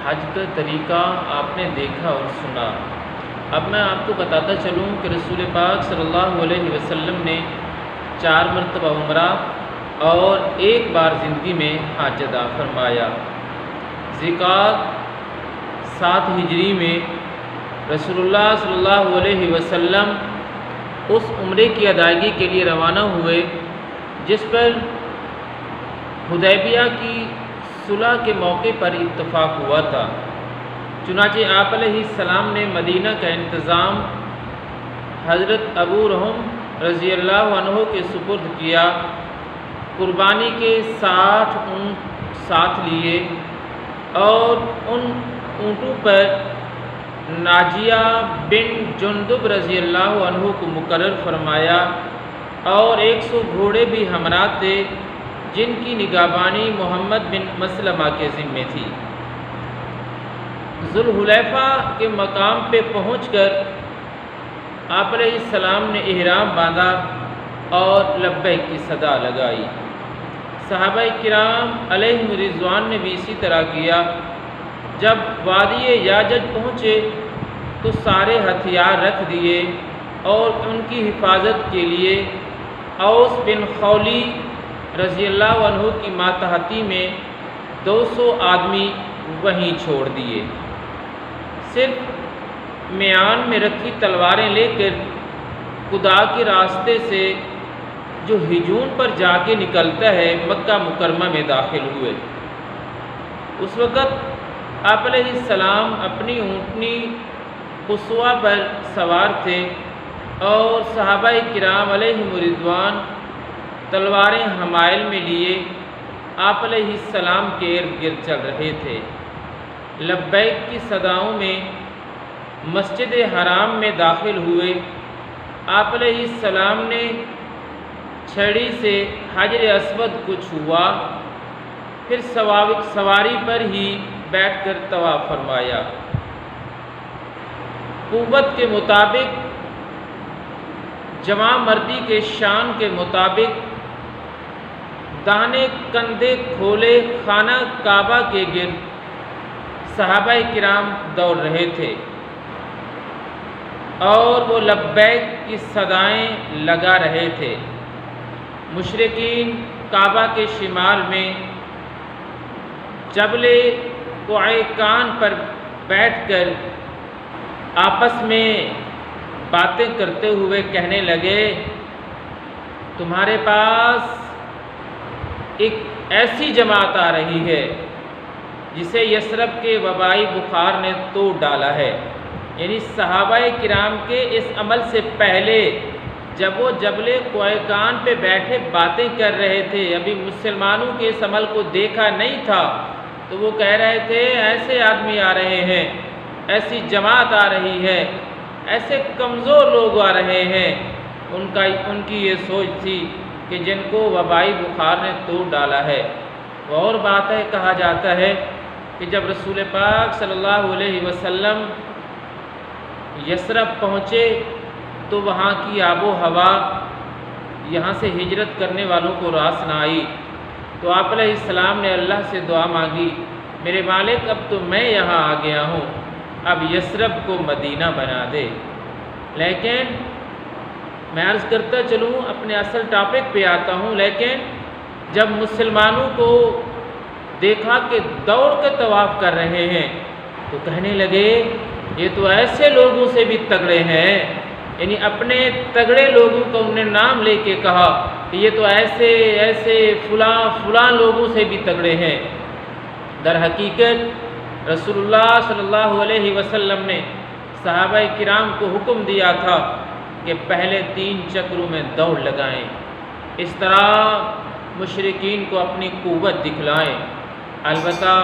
حج کا طریقہ آپ نے دیکھا اور سنا، اب میں آپ کو بتاتا چلوں کہ رسول پاک صلی اللہ علیہ وسلم نے 4 مرتبہ عمرہ اور 1 بار زندگی میں حج ادا فرمایا۔ ذوالقعدہ 7 ہجری میں رسول اللہ صلی اللہ علیہ وسلم اس عمرے کی ادائیگی کے لیے روانہ ہوئے جس پر حدیبیہ کی صلح کے موقع پر اتفاق ہوا تھا۔ چنانچہ آپ علیہ السلام نے مدینہ کا انتظام حضرت ابو رحم رضی اللہ عنہ کے سپرد کیا، قربانی کے 60 اونٹ ساتھ لیے اور ان اونٹوں پر ناجیہ بن جندب رضی اللہ عنہ کو مقرر فرمایا، اور 100 گھوڑے بھی ہمراہ تھے جن کی نگہبانی محمد بن مسلمہ کے ذمے تھی۔ ذوالحلیفہ کے مقام پہ پہنچ کر آپ علیہ السلام نے احرام باندھا اور لبیک کی صدا لگائی۔ صحابہ کرام علیہم رضوان نے بھی اسی طرح کیا۔ جب وادی یاجج پہنچے تو سارے ہتھیار رکھ دیے اور ان کی حفاظت کے لیے اوس بن خولی رضی اللہ عنہ کی ماتحتی میں 200 آدمی وہیں چھوڑ دیے۔ صرف میان میں رکھی تلواریں لے کر خدا کے راستے سے جو ہجون پر جا کے نکلتا ہے مکہ مکرمہ میں داخل ہوئے۔ اس وقت آپ علیہ السلام اپنی اونٹنی قصوہ پر سوار تھے اور صحابہ کرام علیہم رضوان تلواریں حمائل میں لیے آپ علیہ السلام کے ارد گرد چل رہے تھے۔ لبیک کی صداؤں میں مسجد حرام میں داخل ہوئے۔ آپ علیہ السلام نے چھڑی سے حجر اسود کو چھوا، پھر سواری پر ہی بیٹھ کر طواف فرمایا۔ قوت کے مطابق، جوان مردی کے شان کے مطابق دانے کندھے کھولے خانہ کعبہ کے گرد صحابہ کرام دوڑ رہے تھے اور وہ لبیک کی صدائیں لگا رہے تھے۔ مشرکین کعبہ کے شمال میں جبل قعیقان پر بیٹھ کر آپس میں باتیں کرتے ہوئے کہنے لگے، تمہارے پاس ایک ایسی جماعت آ رہی ہے جسے یثرب کے وبائی بخار نے توڑ ڈالا ہے۔ یعنی صحابہ کرام کے اس عمل سے پہلے جب وہ جبل قعیقان پہ بیٹھے باتیں کر رہے تھے، ابھی مسلمانوں کے اس عمل کو دیکھا نہیں تھا، تو وہ کہہ رہے تھے ایسے آدمی آ رہے ہیں، ایسی جماعت آ رہی ہے، ایسے کمزور لوگ آ رہے ہیں۔ ان کی یہ سوچ تھی کہ جن کو وبائی بخار نے توڑ ڈالا ہے۔ اور بات ہے، کہا جاتا ہے کہ جب رسول پاک صلی اللہ علیہ وسلم یثرب پہنچے تو وہاں کی آب و ہوا یہاں سے ہجرت کرنے والوں کو راس نہ آئی، تو آپ علیہ السلام نے اللہ سے دعا مانگی، میرے مالک اب تو میں یہاں آ گیا ہوں، اب یثرب کو مدینہ بنا دے۔ لیکن میں عرض کرتا چلوں، اپنے اصل ٹاپک پہ آتا ہوں، لیکن جب مسلمانوں کو دیکھا کہ دوڑ کے طواف کر رہے ہیں تو کہنے لگے یہ تو ایسے لوگوں سے بھی تگڑے ہیں، یعنی اپنے تگڑے لوگوں کا انہوں نے نام لے کے کہا کہ یہ تو ایسے فلاں لوگوں سے بھی تگڑے ہیں۔ در حقیقت رسول اللہ صلی اللہ علیہ وسلم نے صحابہ کرام کو حکم دیا تھا کہ پہلے 3 چکروں میں دوڑ لگائیں، اس طرح مشرکین کو اپنی قوت دکھلائیں۔ البتہ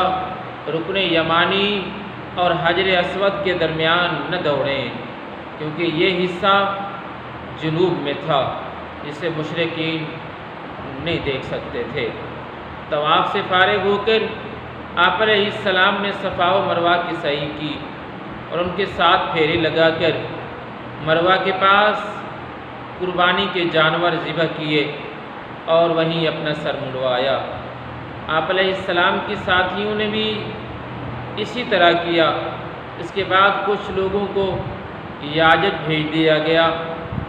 رکن یمانی اور حجر اسود کے درمیان نہ دوڑیں، کیونکہ یہ حصہ جنوب میں تھا جسے مشرکین نہیں دیکھ سکتے تھے۔ طواف سے فارغ ہو کر آپ علیہ السلام نے صفا و مروہ کی سعی کی اور ان کے ساتھ پھیرے لگا کر مروہ کے پاس قربانی کے جانور ذبح کیے اور وہیں اپنا سر منڈوایا۔ آپ علیہ السلام کی ساتھیوں نے بھی اسی طرح کیا۔ اس کے بعد کچھ لوگوں کو اجازت بھیج دیا گیا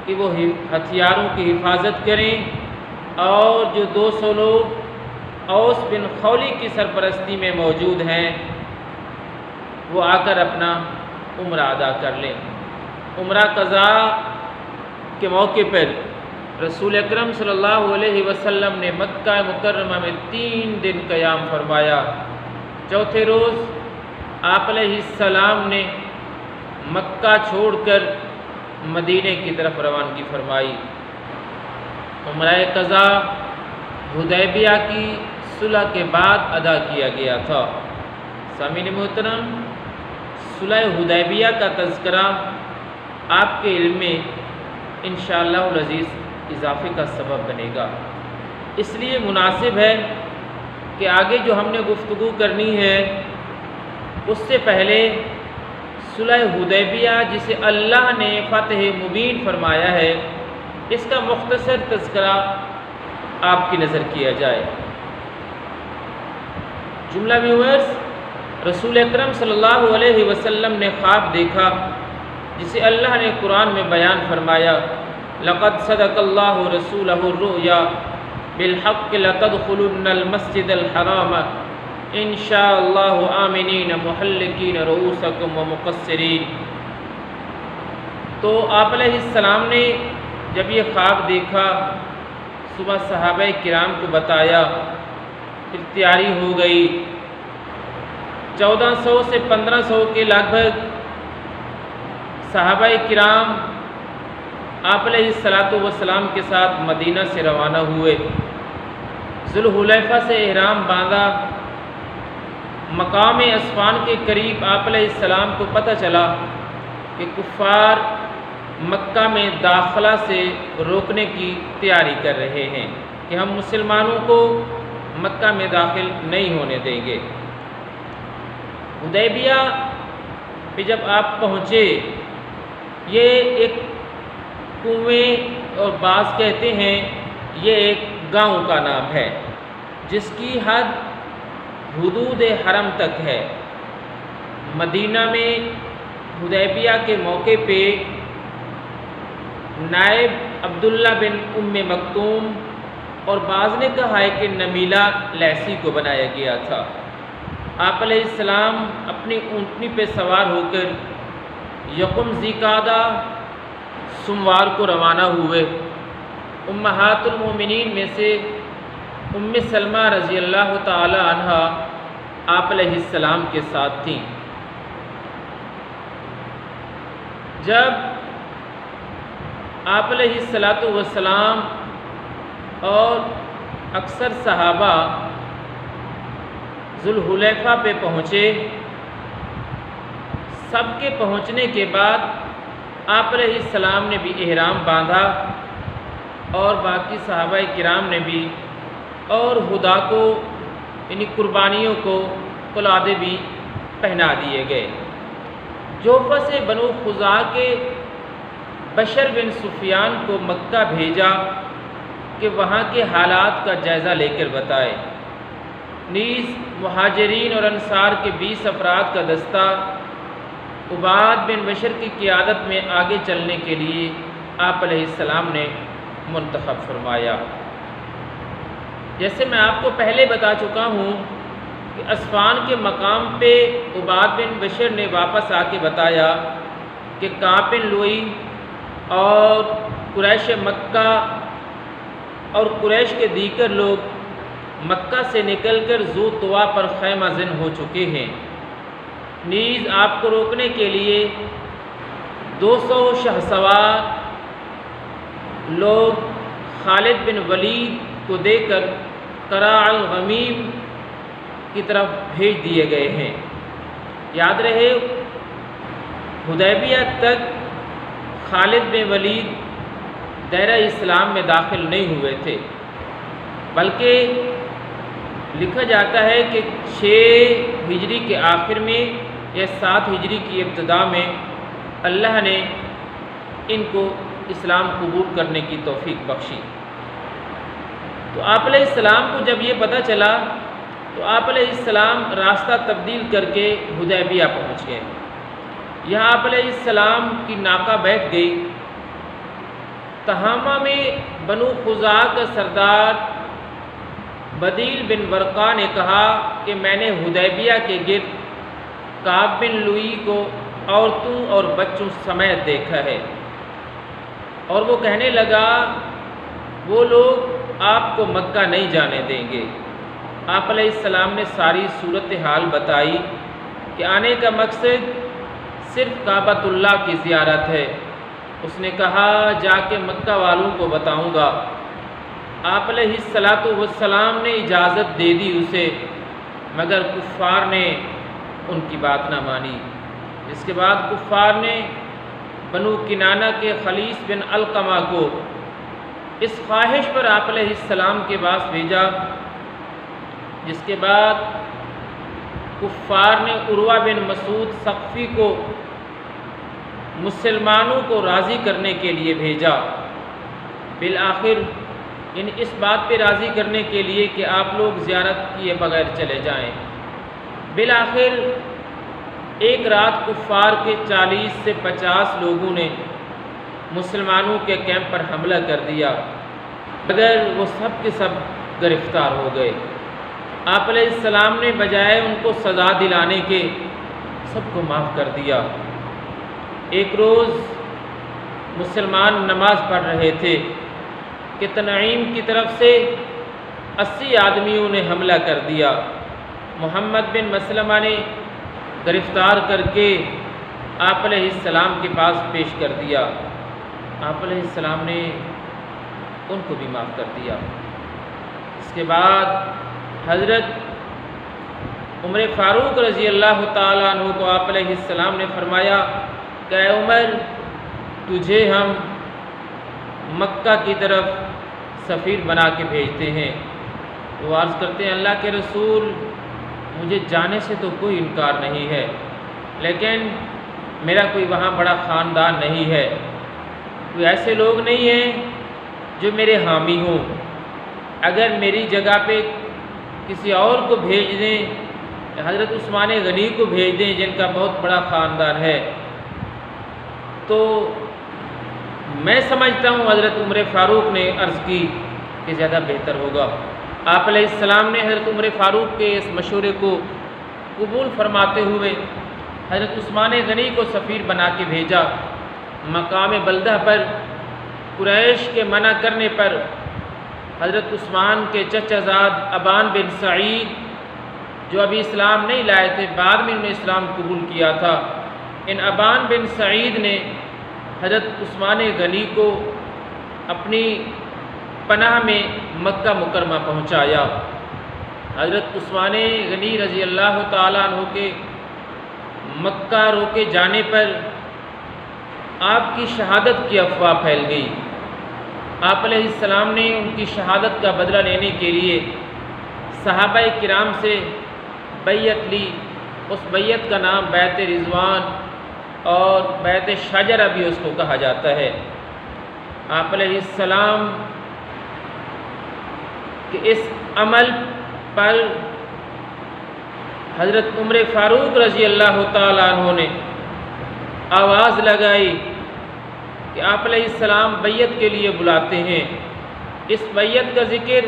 کہ وہ ہتھیاروں کی حفاظت کریں، اور جو 200 لوگ اوس بن خولی کی سرپرستی میں موجود ہیں وہ آ کر اپنا عمرہ ادا کر لیں۔ عمرہ قضا کے موقع پر رسول اکرم صلی اللہ علیہ وسلم نے مکہ مکرمہ میں 3 دن قیام فرمایا۔ چوتھے روز آپ علیہ السلام نے مکہ چھوڑ کر مدینے کی طرف روانگی فرمائی۔ عمرہ قضا حدیبیہ کی صلح کے بعد ادا کیا گیا تھا۔ سامعین محترم، صلح حدیبیہ کا تذکرہ آپ کے علم میں انشاءاللہ العزیز اضافے کا سبب بنے گا، اس لیے مناسب ہے کہ آگے جو ہم نے گفتگو کرنی ہے اس سے پہلے صلح حدیبیہ جسے اللہ نے فتح مبین فرمایا ہے اس کا مختصر تذکرہ آپ کی نظر کیا جائے۔ جملہ ویورز، رسول اکرم صلی اللہ علیہ وسلم نے خواب دیکھا جسے اللہ نے قرآن میں بیان فرمایا، لقد صدق اللہ رسولہ الرؤیا بالحق لتدخلن المسجد الحرام انشاءاللہ آمنین محلقین رؤوسکم ومقصرین۔ تو آپ علیہ السلام نے جب یہ خواب دیکھا، صبح صحابہ کرام کو بتایا، پھر تیاری ہو گئی۔ 1400 سے 1500 کے لگ بھگ صحابہ کرام آپ علیہ السلام کے ساتھ مدینہ سے روانہ ہوئے۔ ذوالحلیفہ سے احرام باندھا۔ مقام اسفان کے قریب آپ علیہ السلام کو پتہ چلا کہ کفار مکہ میں داخلہ سے روکنے کی تیاری کر رہے ہیں کہ ہم مسلمانوں کو مکہ میں داخل نہیں ہونے دیں گے۔ حدیبیہ پہ جب آپ پہنچے، یہ ایک کنویں اور بعض کہتے ہیں یہ ایک گاؤں کا نام ہے جس کی حد حدود حرم تک ہے۔ مدینہ میں حدیبیہ کے موقع پہ نائب عبداللہ بن ام مکتوم اور بعض نے کہا ہے کہ نمیلہ لیسی کو بنایا گیا تھا۔ آپ علیہ السلام اپنی اونٹنی پہ سوار ہو کر یکم ذی القعدہ سوموار کو روانہ ہوئے۔ امہات المومنین میں سے ام سلمہ رضی اللہ تعالی عنہا آپ علیہ السلام کے ساتھ تھیں۔ جب آپ علیہ السلام اور اکثر صحابہ ذوالحلیفہ پہ پہنچے، سب کے پہنچنے کے بعد آپ علیہ السلام نے بھی احرام باندھا اور باقی صحابہ کرام نے بھی، اور ہدا کو یعنی قربانیوں کو قلادے بھی پہنا دیے گئے۔ جوفہ سے بنو خزاعہ کے بشر بن سفیان کو مکہ بھیجا کہ وہاں کے حالات کا جائزہ لے کر بتائے۔ نیز مہاجرین اور انصار کے 20 افراد کا دستہ عباد بن بشر کی قیادت میں آگے چلنے کے لیے آپ علیہ السلام نے منتخب فرمایا۔ جیسے میں آپ کو پہلے بتا چکا ہوں کہ اسفان کے مقام پہ عباد بن بشر نے واپس آ کے بتایا کہ کعب بن لؤی اور قریش مکہ اور قریش کے دیگر لوگ مکہ سے نکل کر ذو طوا پر خیمہ زن ہو چکے ہیں۔ نیز آپ کو روکنے کے لیے 200 شہسوار لوگ خالد بن ولید کو دے کر قراع الغمیم کی طرف بھیج دیے گئے ہیں۔ یاد رہے حدیبیہ تک خالد بن ولید دائرہ اسلام میں داخل نہیں ہوئے تھے، بلکہ لکھا جاتا ہے کہ 6 ہجری کے آخر میں یا 7 ہجری کی ابتدا میں اللہ نے ان کو اسلام قبول کرنے کی توفیق بخشی۔ تو آپ علیہ السلام کو جب یہ پتہ چلا تو آپ علیہ السلام راستہ تبدیل کر کے حدیبیہ پہنچ گئے۔ یہاں آپ علیہ السلام کی ناکہ بیٹھ گئی۔ تہامہ میں بنو خزاعہ کا سردار بدیل بن ورقا نے کہا کہ میں نے حدیبیہ کے گرد کعب بن لؤی کو عورتوں اور بچوں سمیت دیکھا ہے، اور وہ کہنے لگا وہ لوگ آپ کو مکہ نہیں جانے دیں گے۔ آپ علیہ السلام نے ساری صورتحال بتائی کہ آنے کا مقصد صرف کعبۃ اللہ کی زیارت ہے۔ اس نے کہا جا کے مکہ والوں کو بتاؤں گا۔ آپ علیہ السلام نے اجازت دے دی اسے، مگر کفار نے ان کی بات نہ مانی۔ جس کے بعد کفار نے بنو کنانہ کے خلیص بن علقمہ کو اس خواہش پر آپ علیہ السلام کے پاس بھیجا، جس کے بعد کفار نے عروہ بن مسعود ثقفی کو مسلمانوں کو راضی کرنے کے لیے بھیجا، بالآخر اس بات پہ راضی کرنے کے لیے کہ آپ لوگ زیارت کیے بغیر چلے جائیں۔ بالآخر ایک رات کفار کے 40 سے 50 لوگوں نے مسلمانوں کے کیمپ پر حملہ کر دیا، مگر وہ سب کے سب گرفتار ہو گئے۔ آپ علیہ السلام نے بجائے ان کو سزا دلانے کے سب کو معاف کر دیا۔ ایک روز مسلمان نماز پڑھ رہے تھے کہ تنعیم کی طرف سے 80 آدمیوں نے حملہ کر دیا۔ محمد بن مسلمہ نے گرفتار کر کے آپ علیہ السلام کے پاس پیش کر دیا۔ آپ علیہ السلام نے ان کو بھی معاف کر دیا۔ اس کے بعد حضرت عمر فاروق رضی اللہ تعالیٰ عنہ کو آپ علیہ السلام نے فرمایا کہ اے عمر، تجھے ہم مکہ کی طرف سفیر بنا کے بھیجتے ہیں۔ وہ عرض کرتے ہیں اللہ کے رسول، مجھے جانے سے تو کوئی انکار نہیں ہے، لیکن میرا کوئی وہاں بڑا خاندان نہیں ہے، کوئی ایسے لوگ نہیں ہیں جو میرے حامی ہوں۔ اگر میری جگہ پہ کسی اور کو بھیج دیں، حضرت عثمان غنی کو بھیج دیں جن کا بہت بڑا خاندان ہے، تو میں سمجھتا ہوں حضرت عمر فاروق نے عرض کی کہ زیادہ بہتر ہوگا۔ آپ علیہ السلام نے حضرت عمر فاروق کے اس مشورے کو قبول فرماتے ہوئے حضرت عثمان غنی کو سفیر بنا کے بھیجا۔ مقام بلدہ پر قریش کے منع کرنے پر حضرت عثمان کے چچا زاد ابان بن سعید، جو ابھی اسلام نہیں لائے تھے، بعد میں انہوں نے اسلام قبول کیا تھا، ان ابان بن سعید نے حضرت عثمان غنی کو اپنی پناہ میں مکہ مکرمہ پہنچایا۔ حضرت عثمان غنی رضی اللہ تعالیٰ عنہ کے مکہ روکے جانے پر آپ کی شہادت کی افواہ پھیل گئی۔ آپ علیہ السلام نے ان کی شہادت کا بدلہ لینے کے لیے صحابہ کرام سے بیعت لی۔ اس بیعت کا نام بیعت رضوان اور بیعت شجرہ بھی اس کو کہا جاتا ہے۔ آپ علیہ السلام کہ اس عمل پر حضرت عمر فاروق رضی اللہ تعالیٰ عنہ نے آواز لگائی کہ آپ علیہ السلام بیعت کے لیے بلاتے ہیں۔ اس بیعت کا ذکر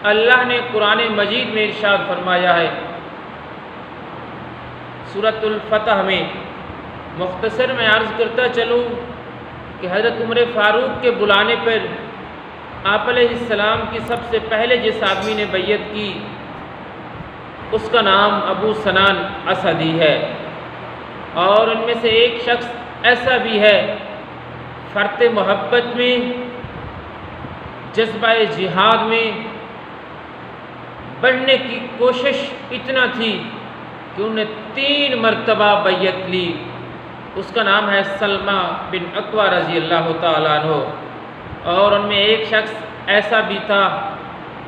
اللہ نے قرآن مجید میں ارشاد فرمایا ہے۔ سورۃ الفتح میں مختصر میں عرض کرتا چلوں کہ حضرت عمر فاروق کے بلانے پر آپ علیہ السلام کی سب سے پہلے جس آدمی نے بیعت کی اس کا نام ابو سنان اسدی ہے، اور ان میں سے ایک شخص ایسا بھی ہے فرط محبت میں، جذبہ جہاد میں بڑھنے کی کوشش اتنا تھی کہ انہوں نے 3 مرتبہ بیعت لی۔ اس کا نام ہے سلمہ بن اکوع رضی اللہ تعالیٰ عنہ، اور ان میں ایک شخص ایسا بھی تھا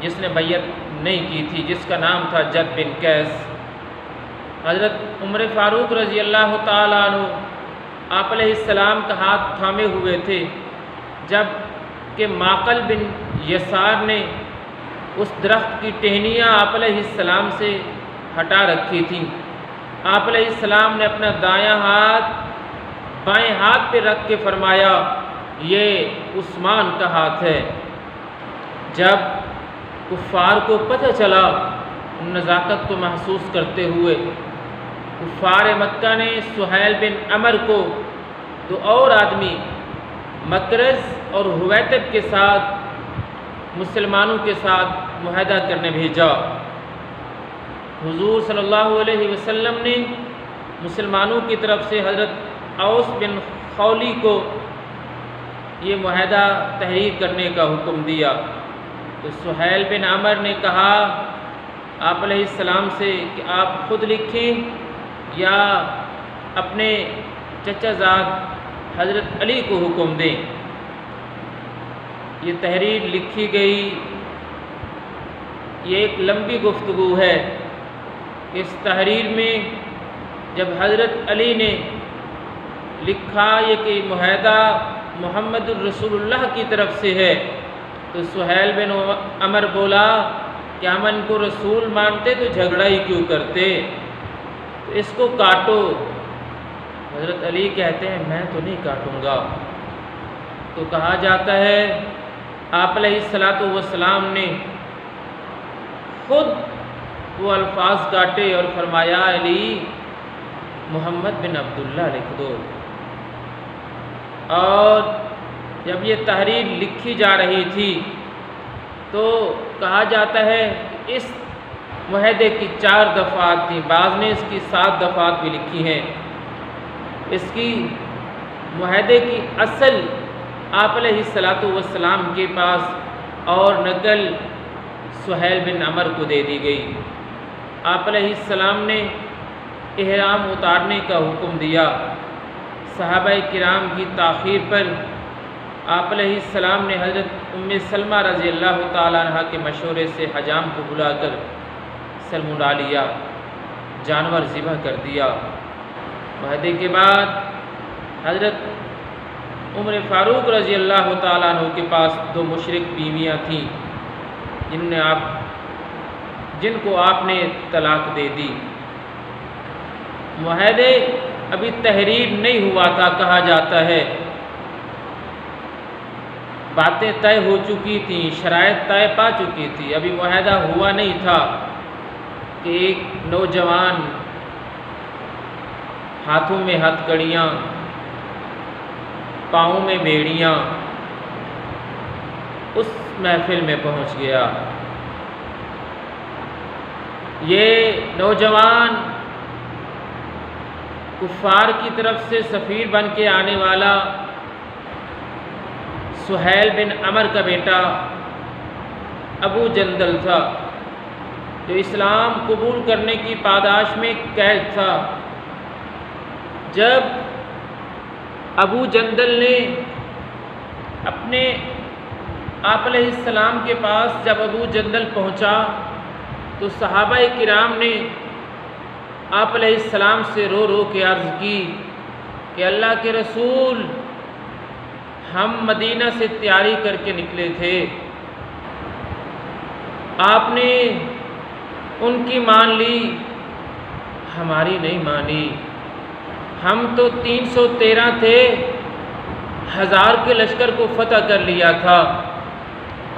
جس نے بیعت نہیں کی تھی، جس کا نام تھا جد بن قیس۔ حضرت عمر فاروق رضی اللہ تعالیٰ عنہ آپ علیہ السلام کا ہاتھ تھامے ہوئے تھے جب کہ معقل بن یسار نے اس درخت کی ٹہنیاں آپ علیہ السلام سے ہٹا رکھی تھیں۔ آپ علیہ السلام نے اپنا دایاں ہاتھ بائیں ہاتھ پہ رکھ کے فرمایا یہ عثمان کا ہاتھ ہے۔ جب کفار کو پتہ چلا، نزاکت کو محسوس کرتے ہوئے کفار مکہ نے سہیل بن عمر کو 2 اور آدمی مکرز اور حویتب کے ساتھ مسلمانوں کے ساتھ معاہدہ کرنے بھیجا۔ حضور صلی اللہ علیہ وسلم نے مسلمانوں کی طرف سے حضرت اوس بن خولی کو یہ معاہدہ تحریر کرنے کا حکم دیا، تو سہیل بن عمر نے کہا آپ علیہ السلام سے کہ آپ خود لکھیں یا اپنے چچا زاد حضرت علی کو حکم دیں۔ یہ تحریر لکھی گئی، یہ ایک لمبی گفتگو ہے۔ اس تحریر میں جب حضرت علی نے لکھا یہ کہ معاہدہ محمد الرسول اللہ کی طرف سے ہے، تو سہیل بن عمر بولا کہ ہم ان کو رسول مانتے تو جھگڑا ہی کیوں کرتے، تو اس کو کاٹو۔ حضرت علی کہتے ہیں میں تو نہیں کاٹوں گا۔ تو کہا جاتا ہے آپ علیہ السلام نے خود وہ الفاظ کاٹے اور فرمایا علی محمد بن عبداللہ لکھ دو۔ اور جب یہ تحریر لکھی جا رہی تھی تو کہا جاتا ہے کہ اس معاہدے کی 4 دفعات تھیں، بعض نے اس کی 7 دفعات بھی لکھی ہیں۔ اس کی معاہدے کی اصل آپ علیہ السلام کے پاس اور نقل سہیل بن عمر کو دے دی گئی۔ آپ علیہ السلام نے احرام اتارنے کا حکم دیا۔ صحابہ کرام کی تاخیر پر آپ علیہ السلام نے حضرت ام سلمہ رضی اللہ تعالیٰ عنہ کے مشورے سے حجام کو بلا کر سلم اڑا لیا، جانور ذبح کر دیا۔ معاہدے کے بعد حضرت عمر فاروق رضی اللہ تعالیٰ عنہ کے پاس 2 مشرک بیویاں تھیں جن کو آپ نے طلاق دے دی۔ معاہدے ابھی تحریر نہیں ہوا تھا، کہا جاتا ہے باتیں طے ہو چکی تھیں، شرائط طے پا چکی تھی، ابھی معاہدہ ہوا نہیں تھا کہ ایک نوجوان ہاتھوں میں ہتھ کڑیاں، پاؤں میں بیڑیاں اس محفل میں پہنچ گیا۔ یہ نوجوان کفار کی طرف سے سفیر بن کے آنے والا سہیل بن عمر کا بیٹا ابو جندل تھا، جو اسلام قبول کرنے کی پاداش میں قید تھا۔ جب ابو جندل نے اپنے آپ علیہ السلام کے پاس جب ابو جندل پہنچا تو صحابہ کرام نے آپ علیہ السلام سے رو رو کے عرض کی کہ اللہ کے رسول، ہم مدینہ سے تیاری کر کے نکلے تھے، آپ نے ان کی مان لی، ہماری نہیں مانی۔ ہم تو 313 تھے، 1000 کے لشکر کو فتح کر لیا تھا،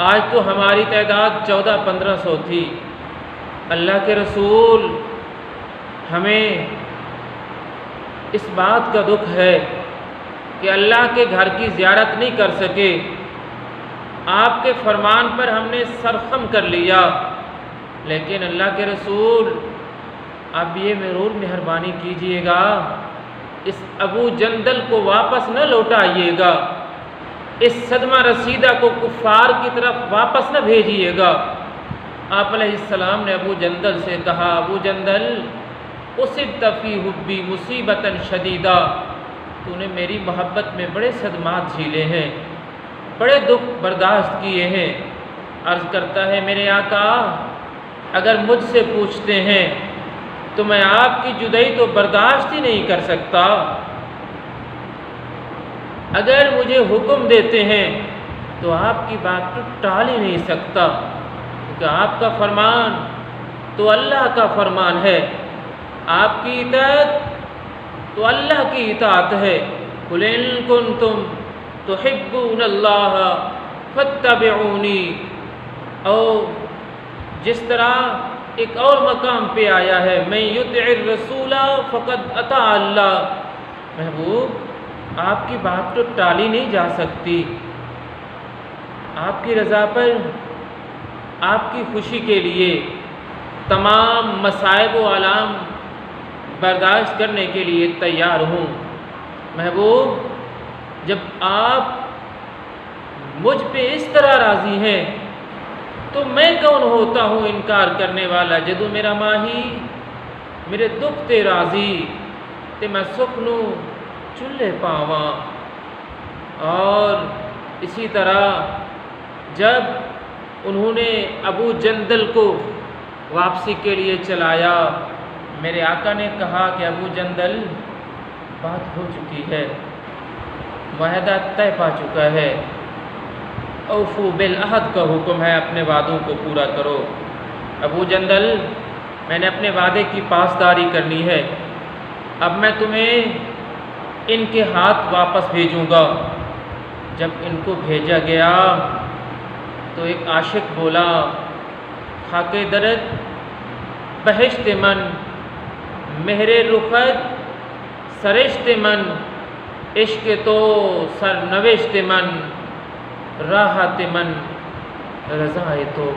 آج تو ہماری تعداد 1400-1500 تھی۔ اللہ کے رسول، ہمیں اس بات کا دکھ ہے کہ اللہ کے گھر کی زیارت نہیں کر سکے، آپ کے فرمان پر ہم نے سرخم کر لیا، لیکن اللہ کے رسول اب یہ ضرور مہربانی کیجئے گا، اس ابو جندل کو واپس نہ لوٹائیے گا، اس صدمہ رسیدہ کو کفار کی طرف واپس نہ بھیجیے گا۔ آپ علیہ السلام نے ابو جندل سے کہا، ابو جندل اصبت فی حبی مصیبتا شدیدہ، تو نے میری محبت میں بڑے صدمات جھیلے ہیں، بڑے دکھ برداشت کیے ہیں۔ عرض کرتا ہے، میرے آقا اگر مجھ سے پوچھتے ہیں تو میں آپ کی جدائی تو برداشت ہی نہیں کر سکتا، اگر مجھے حکم دیتے ہیں تو آپ کی بات تو ٹال ہی نہیں سکتا، کیونکہ آپ کا فرمان تو اللہ کا فرمان ہے، آپ کی اطاعت تو اللہ کی اطاعت ہے۔ قُلْ إِن كُنتُمْ تُحِبُّونَ اللَّهَ فَاتَّبِعُونِي، اور جس طرح ایک اور مقام پہ آیا ہے، مَن يُطِعِ الرَّسُولَ فَقَدْ أَطَاعَ اللَّهَ، محبوب آپ کی بات تو ٹالی نہیں جا سکتی، آپ کی رضا پر، آپ کی خوشی کے لیے تمام مصائب و آلام برداشت کرنے کے لیے تیار ہوں۔ محبوب جب آپ مجھ پہ اس طرح راضی ہیں تو میں کون ہوتا ہوں انکار کرنے والا، جدو میرا ماہی میرے دکھ تے راضی تے میں سکھ نو چلے پاواں۔ اور اسی طرح جب انہوں نے ابو جندل کو واپسی کے لیے چلایا، میرے آقا نے کہا کہ ابو جندل بات ہو چکی ہے، معاہدہ طے پا چکا ہے، اوفو بالعہد کا حکم ہے، اپنے وعدوں کو پورا کرو۔ ابو جندل میں نے اپنے وعدے کی پاسداری کرنی ہے، اب میں تمہیں ان کے ہاتھ واپس بھیجوں گا۔ جب ان کو بھیجا گیا تو ایک عاشق بولا، خاک درد بہشت من، مہر رخت سرشت من، عشق تو سرنوشت من، راحت من رضا تو۔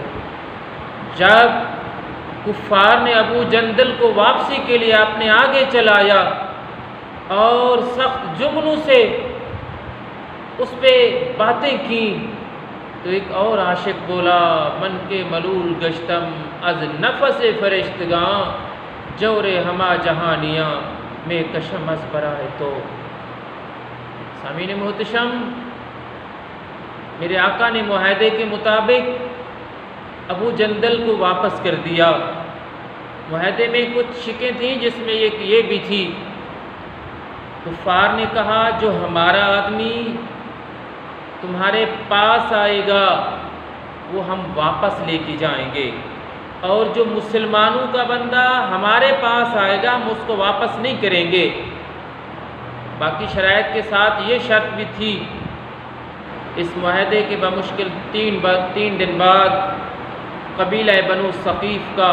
جب کفار نے ابو جندل کو واپسی کے لیے اپنے آگے چلایا اور سخت جملوں سے اس پہ باتیں کی، تو ایک اور عاشق بولا، من کے ملول گشتم از نفس فرشتگاں، جور ہما جہانیاں میں کشم از برائے تو۔ سامعین محتشم، میرے آقا نے معاہدے کے مطابق ابو جندل کو واپس کر دیا۔ معاہدے میں کچھ شکیں تھیں، جس میں ایک یہ بھی تھی، کفار نے کہا جو ہمارا آدمی تمہارے پاس آئے گا وہ ہم واپس لے کے جائیں گے، اور جو مسلمانوں کا بندہ ہمارے پاس آئے گا ہم اس کو واپس نہیں کریں گے۔ باقی شرائط کے ساتھ یہ شرط بھی تھی، اس معاہدے کے بمشکل 3 دن بعد قبیلہ بنو ثقیف کا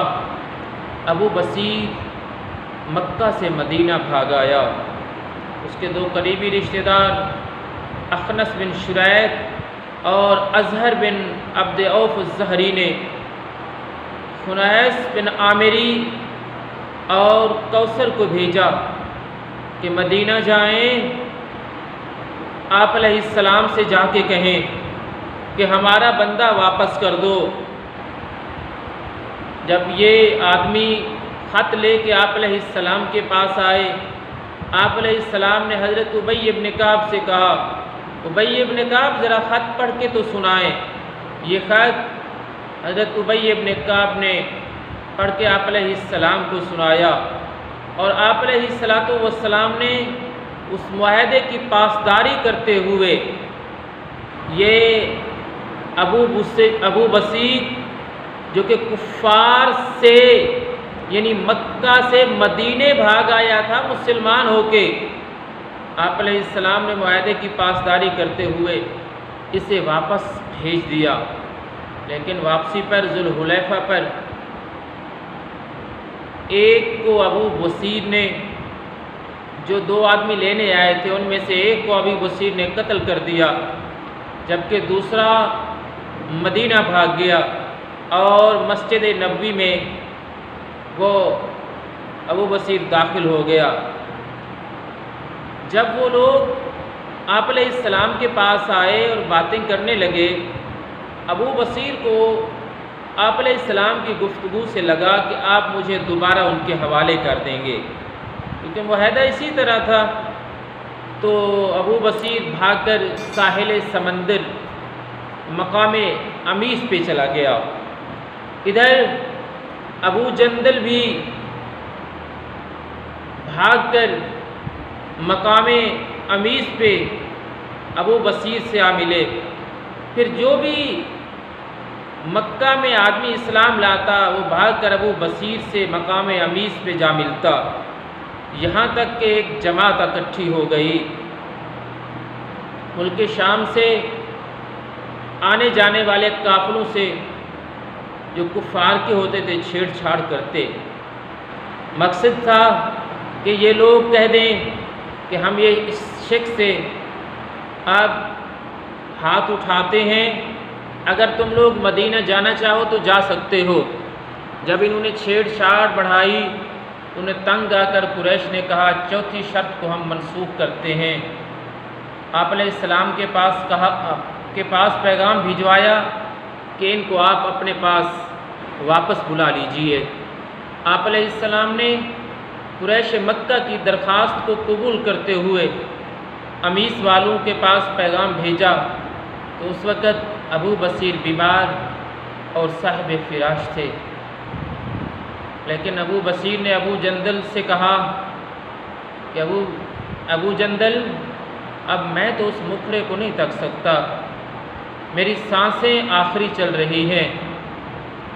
ابو بصیر مکہ سے مدینہ بھاگ آیا۔ اس کے 2 قریبی رشتہ دار اخنس بن شریح اور اظہر بن عبد عوف الزہری نے خنیس بن عامری اور کوثر کو بھیجا کہ مدینہ جائیں، آپ علیہ السلام سے جا کے کہیں کہ ہمارا بندہ واپس کر دو۔ جب یہ آدمی خط لے کے آپ علیہ السلام کے پاس آئے، آپ علیہ السلام نے حضرت ابی بن کعب سے کہا، ابی بن کعب ذرا خط پڑھ کے تو سنائیں۔ یہ خط حضرت ابی بن کعب نے پڑھ کے آپ علیہ السلام کو سنایا، اور آپ علیہ السلام نے اس معاہدے کی پاسداری کرتے ہوئے یہ ابو بصیر جو کہ کفار سے یعنی مکہ سے مدینے بھاگ آیا تھا مسلمان ہو کے، آپ علیہ السلام نے معاہدے کی پاسداری کرتے ہوئے اسے واپس بھیج دیا، لیکن واپسی پر ذوالحلیفہ پر ایک کو ابو بصیر نے، جو 2 آدمی لینے آئے تھے ان میں سے ایک کو ابو بصیر نے قتل کر دیا، جبکہ دوسرا مدینہ بھاگ گیا اور مسجد نبوی میں وہ ابو بصیر داخل ہو گیا۔ جب وہ لوگ آپ علیہ السلام کے پاس آئے اور باتیں کرنے لگے، ابو بصیر کو آپ علیہ السلام کی گفتگو سے لگا کہ آپ مجھے دوبارہ ان کے حوالے کر دیں گے، کیونکہ معاہدہ اسی طرح تھا۔ تو ابو بصیر بھاگ کر ساحل سمندر مقام امیس پہ چلا گیا۔ ادھر ابو جندل بھی بھاگ کر مقام امیس پہ ابو بصیر سے آ ملے۔ پھر جو بھی مکہ میں آدمی اسلام لاتا وہ بھاگ کر ابو بصیر سے مقام امیس پہ جا ملتا، یہاں تک کہ ایک جماعت اکٹھی ہو گئی۔ ملک شام سے آنے جانے والے قافلوں سے جو کفار کے ہوتے تھے چھیڑ چھاڑ کرتے، مقصد تھا کہ یہ لوگ کہہ دیں کہ ہم یہ اس شخص سے اب ہاتھ اٹھاتے ہیں، اگر تم لوگ مدینہ جانا چاہو تو جا سکتے ہو۔ جب انہوں نے چھیڑ چھاڑ بڑھائی، انہیں تنگ آ کر قریش نے کہا 4تھی شرط کو ہم منسوخ کرتے ہیں۔ آپ علیہ السلام کے پاس پیغام بھجوایا کہ ان کو آپ اپنے پاس واپس بلا لیجئے۔ آپ علیہ السلام نے قریش مکہ کی درخواست کو قبول کرتے ہوئے امیس والوں کے پاس پیغام بھیجا، تو اس وقت ابو بصیر بیمار اور صاحب فراش تھے، لیکن ابو بصیر نے ابو جندل سے کہا کہ ابو جندل، اب میں تو اس مکھڑے کو نہیں تک سکتا، میری سانسیں آخری چل رہی ہیں،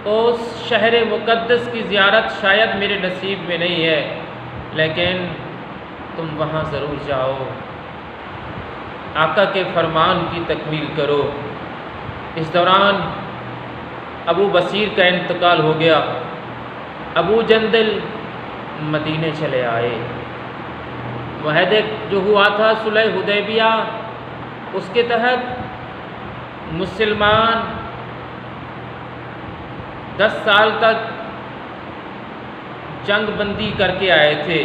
اس شہر مقدس کی زیارت شاید میرے نصیب میں نہیں ہے، لیکن تم وہاں ضرور جاؤ، آقا کے فرمان کی تکمیل کرو۔ اس دوران ابو بصیر کا انتقال ہو گیا۔ ابو جندل مدینے چلے آئے۔ معاہدے جو ہوا تھا صلح حدیبیہ، اس کے تحت مسلمان 10 سال تک جنگ بندی کر کے آئے تھے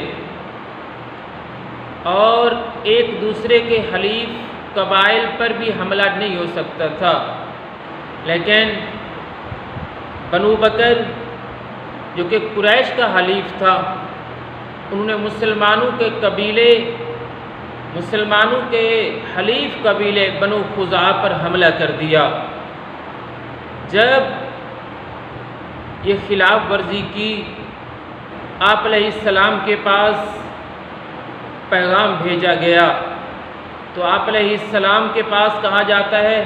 اور ایک دوسرے کے حلیف قبائل پر بھی حملہ نہیں ہو سکتا تھا، لیکن بنو بکر جو کہ قریش کا حلیف تھا، انہوں نے مسلمانوں کے حلیف قبیلے بنو خزاعہ پر حملہ کر دیا۔ جب یہ خلاف ورزی کی، آپ علیہ السلام کے پاس پیغام بھیجا گیا، تو آپ علیہ السلام کے پاس کہا جاتا ہے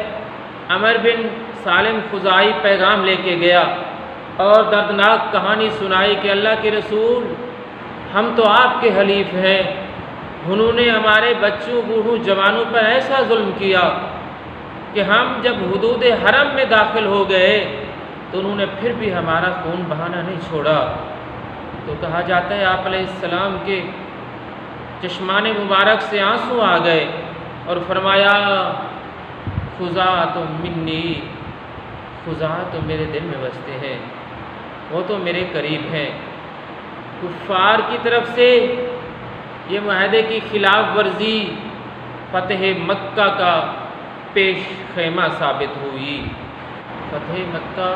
عمر بن سالم خزاعی پیغام لے کے گیا اور دردناک کہانی سنائی کہ اللہ کے رسول، ہم تو آپ کے حلیف ہیں، انہوں نے ہمارے بچوں بوڑھوں جوانوں پر ایسا ظلم کیا کہ ہم جب حدود حرم میں داخل ہو گئے تو انہوں نے پھر بھی ہمارا خون بہانا نہیں چھوڑا۔ تو کہا جاتا ہے آپ علیہ السلام کے چشمان مبارک سے آنسو آ گئے اور فرمایا خزاعہ منی، خزاعہ تو میرے دل میں بستے ہیں، وہ تو میرے قریب ہیں۔ کفار کی طرف سے یہ معاہدے کی خلاف ورزی فتح مکہ کا پیش خیمہ ثابت ہوئی۔ فتح مکہ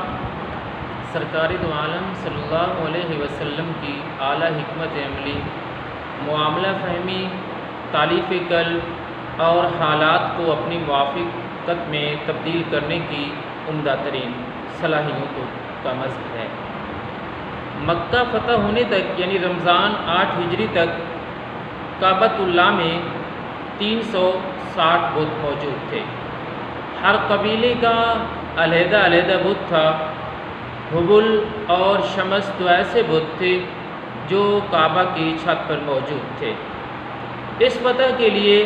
سرکار دو عالم صلی اللہ علیہ وسلم کی اعلیٰ حکمت عملی، معاملہ فہمی، تالیف قلب اور حالات کو اپنی موافقت میں تبدیل کرنے کی عمدہ ترین صلاحیتوں کا مظہر ہے۔ مکہ فتح ہونے تک یعنی رمضان 8 ہجری تک کعبۃ اللہ میں 360 بت موجود تھے۔ ہر قبیلے کا علیحدہ علیحدہ بت تھا، حبل اور شمس تو ایسے بت تھے جو کعبہ کی چھت پر موجود تھے۔ اس فتح کے لیے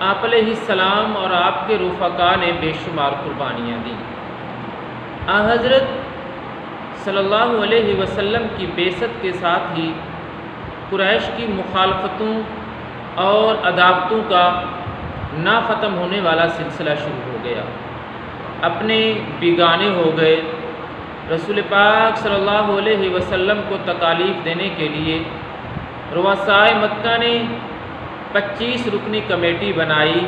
آپ علیہ السلام اور آپ کے رفقا نے بے شمار قربانیاں دیں۔ حضرت صلی اللہ علیہ وسلم کی بعثت کے ساتھ ہی قریش کی مخالفتوں اور عداوتوں کا نہ ختم ہونے والا سلسلہ شروع ہو گیا۔ اپنے بیگانے ہو گئے۔ رسول پاک صلی اللہ علیہ وسلم کو تکالیف دینے کے لیے رؤسائے مکہ نے 25 رکنی کمیٹی بنائی،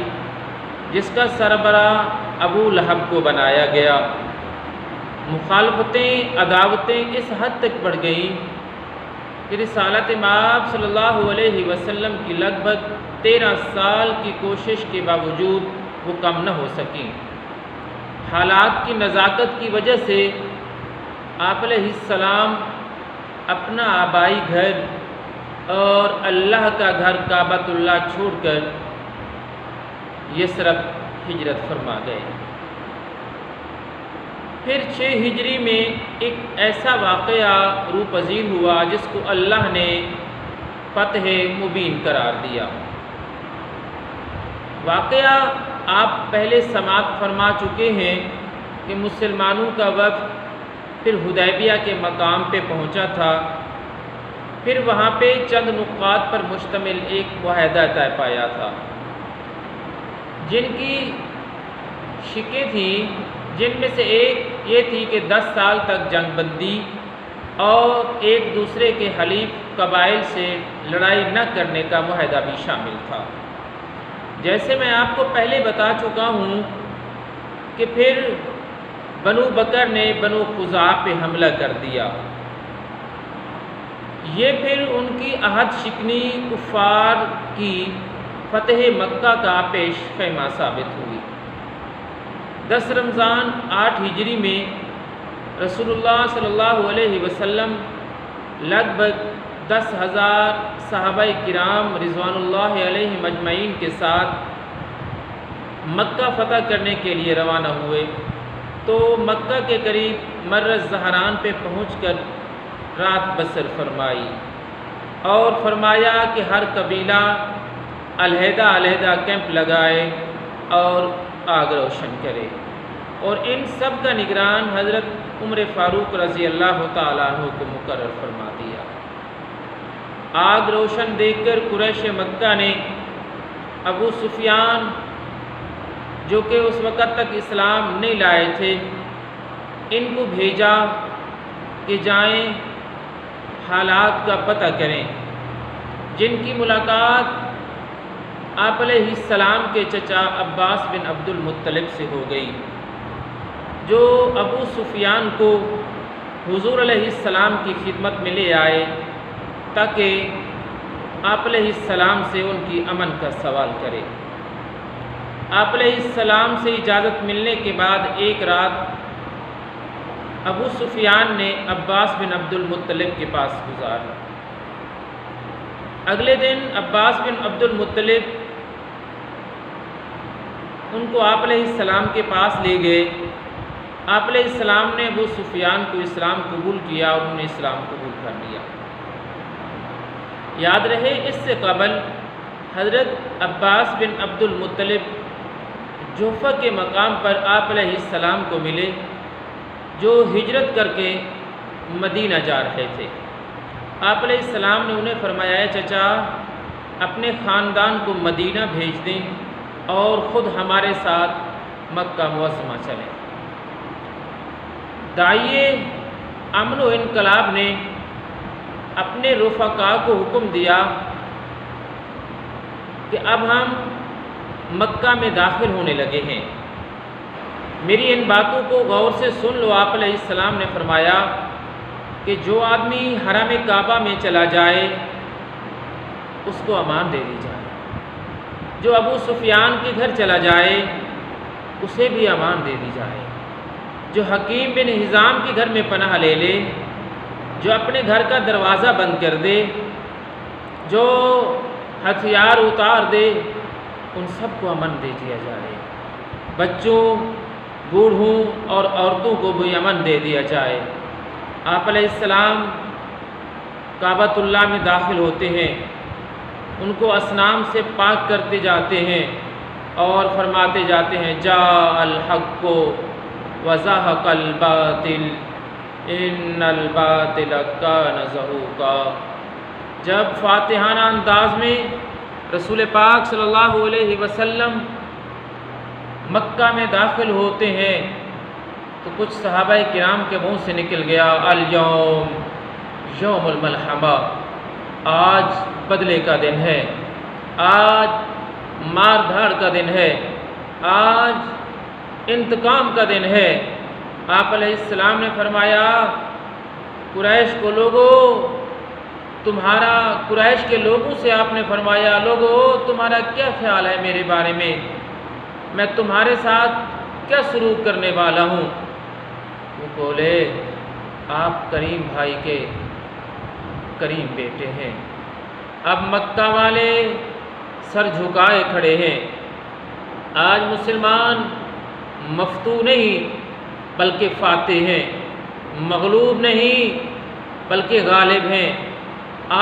جس کا سربراہ ابو لہب کو بنایا گیا۔ مخالفتیں، عداوتیں اس حد تک بڑھ گئیں کہ رسالت مآب صلی اللہ علیہ وسلم کی لگ بھگ 13 سال کی کوشش کے باوجود وہ کم نہ ہو سکیں۔ حالات کی نزاکت کی وجہ سے آپ علیہ السلام اپنا آبائی گھر اور اللہ کا گھر کعبۃ اللہ چھوڑ کر یثرب ہجرت فرما گئے۔ پھر 6 ہجری میں ایک ایسا واقعہ روح پذیر ہوا جس کو اللہ نے فتح مبین قرار دیا۔ واقعہ آپ پہلے سماعت فرما چکے ہیں کہ مسلمانوں کا وفد پھر حدیبیہ کے مقام پہ پہنچا تھا۔ پھر وہاں پہ چند نقاط پر مشتمل ایک معاہدہ طے پایا تھا، جن کی شکیں تھیں، جن میں سے ایک یہ تھی کہ 10 سال تک جنگ بندی اور ایک دوسرے کے حلیف قبائل سے لڑائی نہ کرنے کا معاہدہ بھی شامل تھا۔ جیسے میں آپ کو پہلے بتا چکا ہوں کہ پھر بنو بکر نے بنو خزاعہ پہ حملہ کر دیا۔ یہ پھر ان کی عہد شکنی کفار کی فتح مکہ کا پیش خیمہ ثابت ہوئی۔ 10 رمضان 8 ہجری میں رسول اللہ صلی اللہ علیہ وسلم لگ بھگ 10,000 صحابہ کرام رضوان اللہ علیہ مجمعین کے ساتھ مکہ فتح کرنے کے لیے روانہ ہوئے تو مکہ کے قریب مر الزہران پہ پہنچ کر رات بسر فرمائی اور فرمایا کہ ہر قبیلہ علیحدہ علیحدہ کیمپ لگائے اور آگ روشن کرے، اور ان سب کا نگران حضرت عمر فاروق رضی اللہ تعالیٰ عنہ کو مقرر فرما دیا۔ آگ روشن دیکھ کر قریش مکہ نے ابو سفیان، جو کہ اس وقت تک اسلام نہیں لائے تھے، ان کو بھیجا کہ جائیں حالات کا پتہ کریں، جن کی ملاقات آپ علیہ السلام کے چچا عباس بن عبد المطلب سے ہو گئی، جو ابو سفیان کو حضور علیہ السلام کی خدمت میں لے آئے تاکہ آپ علیہ السلام سے ان کی امن کا سوال کرے۔ آپ علیہ السلام سے اجازت ملنے کے بعد ایک رات ابو سفیان نے عباس بن عبد المطلب کے پاس گزارا۔ اگلے دن عباس بن عبد المطلب ان کو آپ علیہ السلام کے پاس لے گئے۔ آپ علیہ السلام نے ابو سفیان کو اسلام قبول کیا اور انہوں نے اسلام قبول کر لیا۔ یاد رہے اس سے قبل حضرت عباس بن عبد المطلب جوفہ کے مقام پر آپ علیہ السلام کو ملے، جو ہجرت کر کے مدینہ جا رہے تھے۔ آپ علیہ السلام نے انہیں فرمایا، اے چچا، اپنے خاندان کو مدینہ بھیج دیں اور خود ہمارے ساتھ مکہ معظمہ چلیں۔ داعیے امن و انقلاب نے اپنے رفقا کو حکم دیا کہ اب ہم مکہ میں داخل ہونے لگے ہیں، میری ان باتوں کو غور سے سن لو۔ آپ علیہ السلام نے فرمایا کہ جو آدمی حرم کعبہ میں چلا جائے اس کو امان دے دی جائے، جو ابو سفیان کے گھر چلا جائے اسے بھی امان دے دی جائے، جو حکیم بن حزام کے گھر میں پناہ لے لے، جو اپنے گھر کا دروازہ بند کر دے، جو ہتھیار اتار دے، ان سب کو امن دے دیا جائے، بچوں، بوڑھوں اور عورتوں کو بھی امن دے دیا جائے۔ آپ علیہ السلام کعبۃ اللہ میں داخل ہوتے ہیں، ان کو اصنام سے پاک کرتے جاتے ہیں اور فرماتے جاتے ہیں جاء الحق وزهق الباطل ان الباطل کان زہوقا۔ جب فاتحانہ انداز میں رسول پاک صلی اللہ علیہ وسلم مکہ میں داخل ہوتے ہیں تو کچھ صحابہ کرام کے منہ سے نکل گیا الیوم یوم الملحمہ، آج بدلے کا دن ہے، آج مار دھاڑ کا دن ہے، آج انتقام کا دن ہے۔ آپ علیہ السلام نے فرمایا قریش کو لوگوں تمہارا، قریش کے لوگوں سے آپ نے فرمایا لوگوں تمہارا کیا خیال ہے میرے بارے میں تمہارے ساتھ کیا سلوک کرنے والا ہوں؟ وہ بولے آپ کریم بھائی کے کریم بیٹے ہیں۔ اب مکہ والے سر جھکائے کھڑے ہیں، آج مسلمان مفتو نہیں بلکہ فاتح ہیں، مغلوب نہیں بلکہ غالب ہیں۔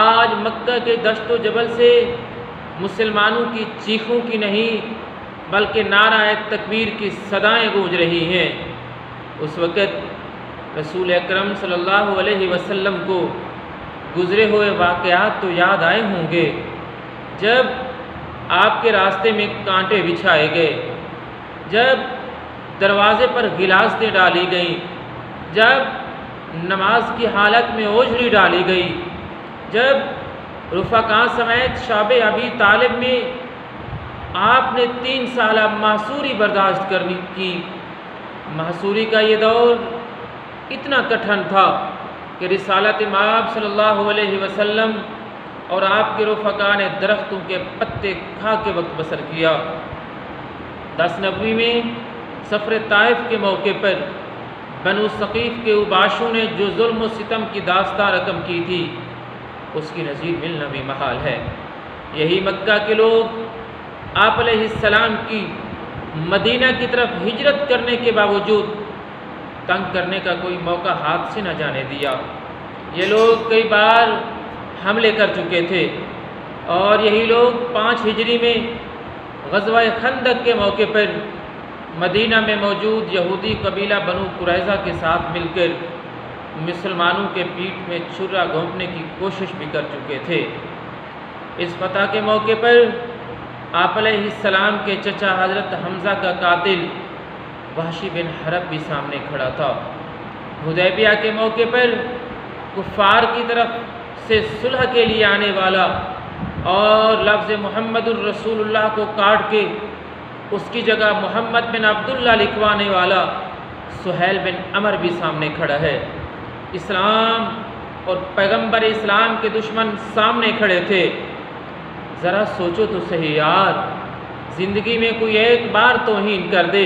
آج مکہ کے دشت و جبل سے مسلمانوں کی چیخوں کی نہیں بلکہ نعرہ تکبیر کی صدائیں گونج رہی ہیں۔ اس وقت رسول اکرم صلی اللہ علیہ وسلم کو گزرے ہوئے واقعات تو یاد آئے ہوں گے، جب آپ کے راستے میں کانٹے بچھائے گئے، جب دروازے پر غلاظتیں ڈالی گئیں، جب نماز کی حالت میں اوجھلی ڈالی گئی، جب رفقاء سمیت شعب ابی طالب میں آپ نے 3 سالہ محصوری برداشت کرنی کی۔ محصوری کا یہ دور اتنا کٹھن تھا کہ رسالت مآب صلی اللہ علیہ وسلم اور آپ کے رفقاء نے درختوں کے پتے کھا کے وقت بسر کیا۔ 10 نبوی میں سفر طائف کے موقع پر بنو ثقیف کے اوباشوں نے جو ظلم و ستم کی داستان رقم کی تھی اس کی نظیر ملنا بھی محال ہے۔ یہی مکہ کے لوگ آپ علیہ السلام کی مدینہ کی طرف ہجرت کرنے کے باوجود تنگ کرنے کا کوئی موقع ہاتھ سے نہ جانے دیا۔ یہ لوگ کئی بار حملے کر چکے تھے اور یہی لوگ 5 ہجری میں غزوہ خندق کے موقع پر مدینہ میں موجود یہودی قبیلہ بنو قریظہ کے ساتھ مل کر مسلمانوں کے پیٹھ میں چھرا گھونپنے کی کوشش بھی کر چکے تھے۔ اس فتح کے موقع پر آپ علیہ السلام کے چچا حضرت حمزہ کا قاتل وحشی بن حرب بھی سامنے کھڑا تھا۔ حدیبیہ کے موقع پر کفار کی طرف سے صلح کے لیے آنے والا اور لفظ محمد الرسول اللہ کو کاٹ کے اس کی جگہ محمد بن عبداللہ لکھوانے والا سہیل بن عمر بھی سامنے کھڑا ہے۔ اسلام اور پیغمبر اسلام کے دشمن سامنے کھڑے تھے۔ ذرا سوچو تو صحیح یار، زندگی میں کوئی ایک بار توہین کر دے،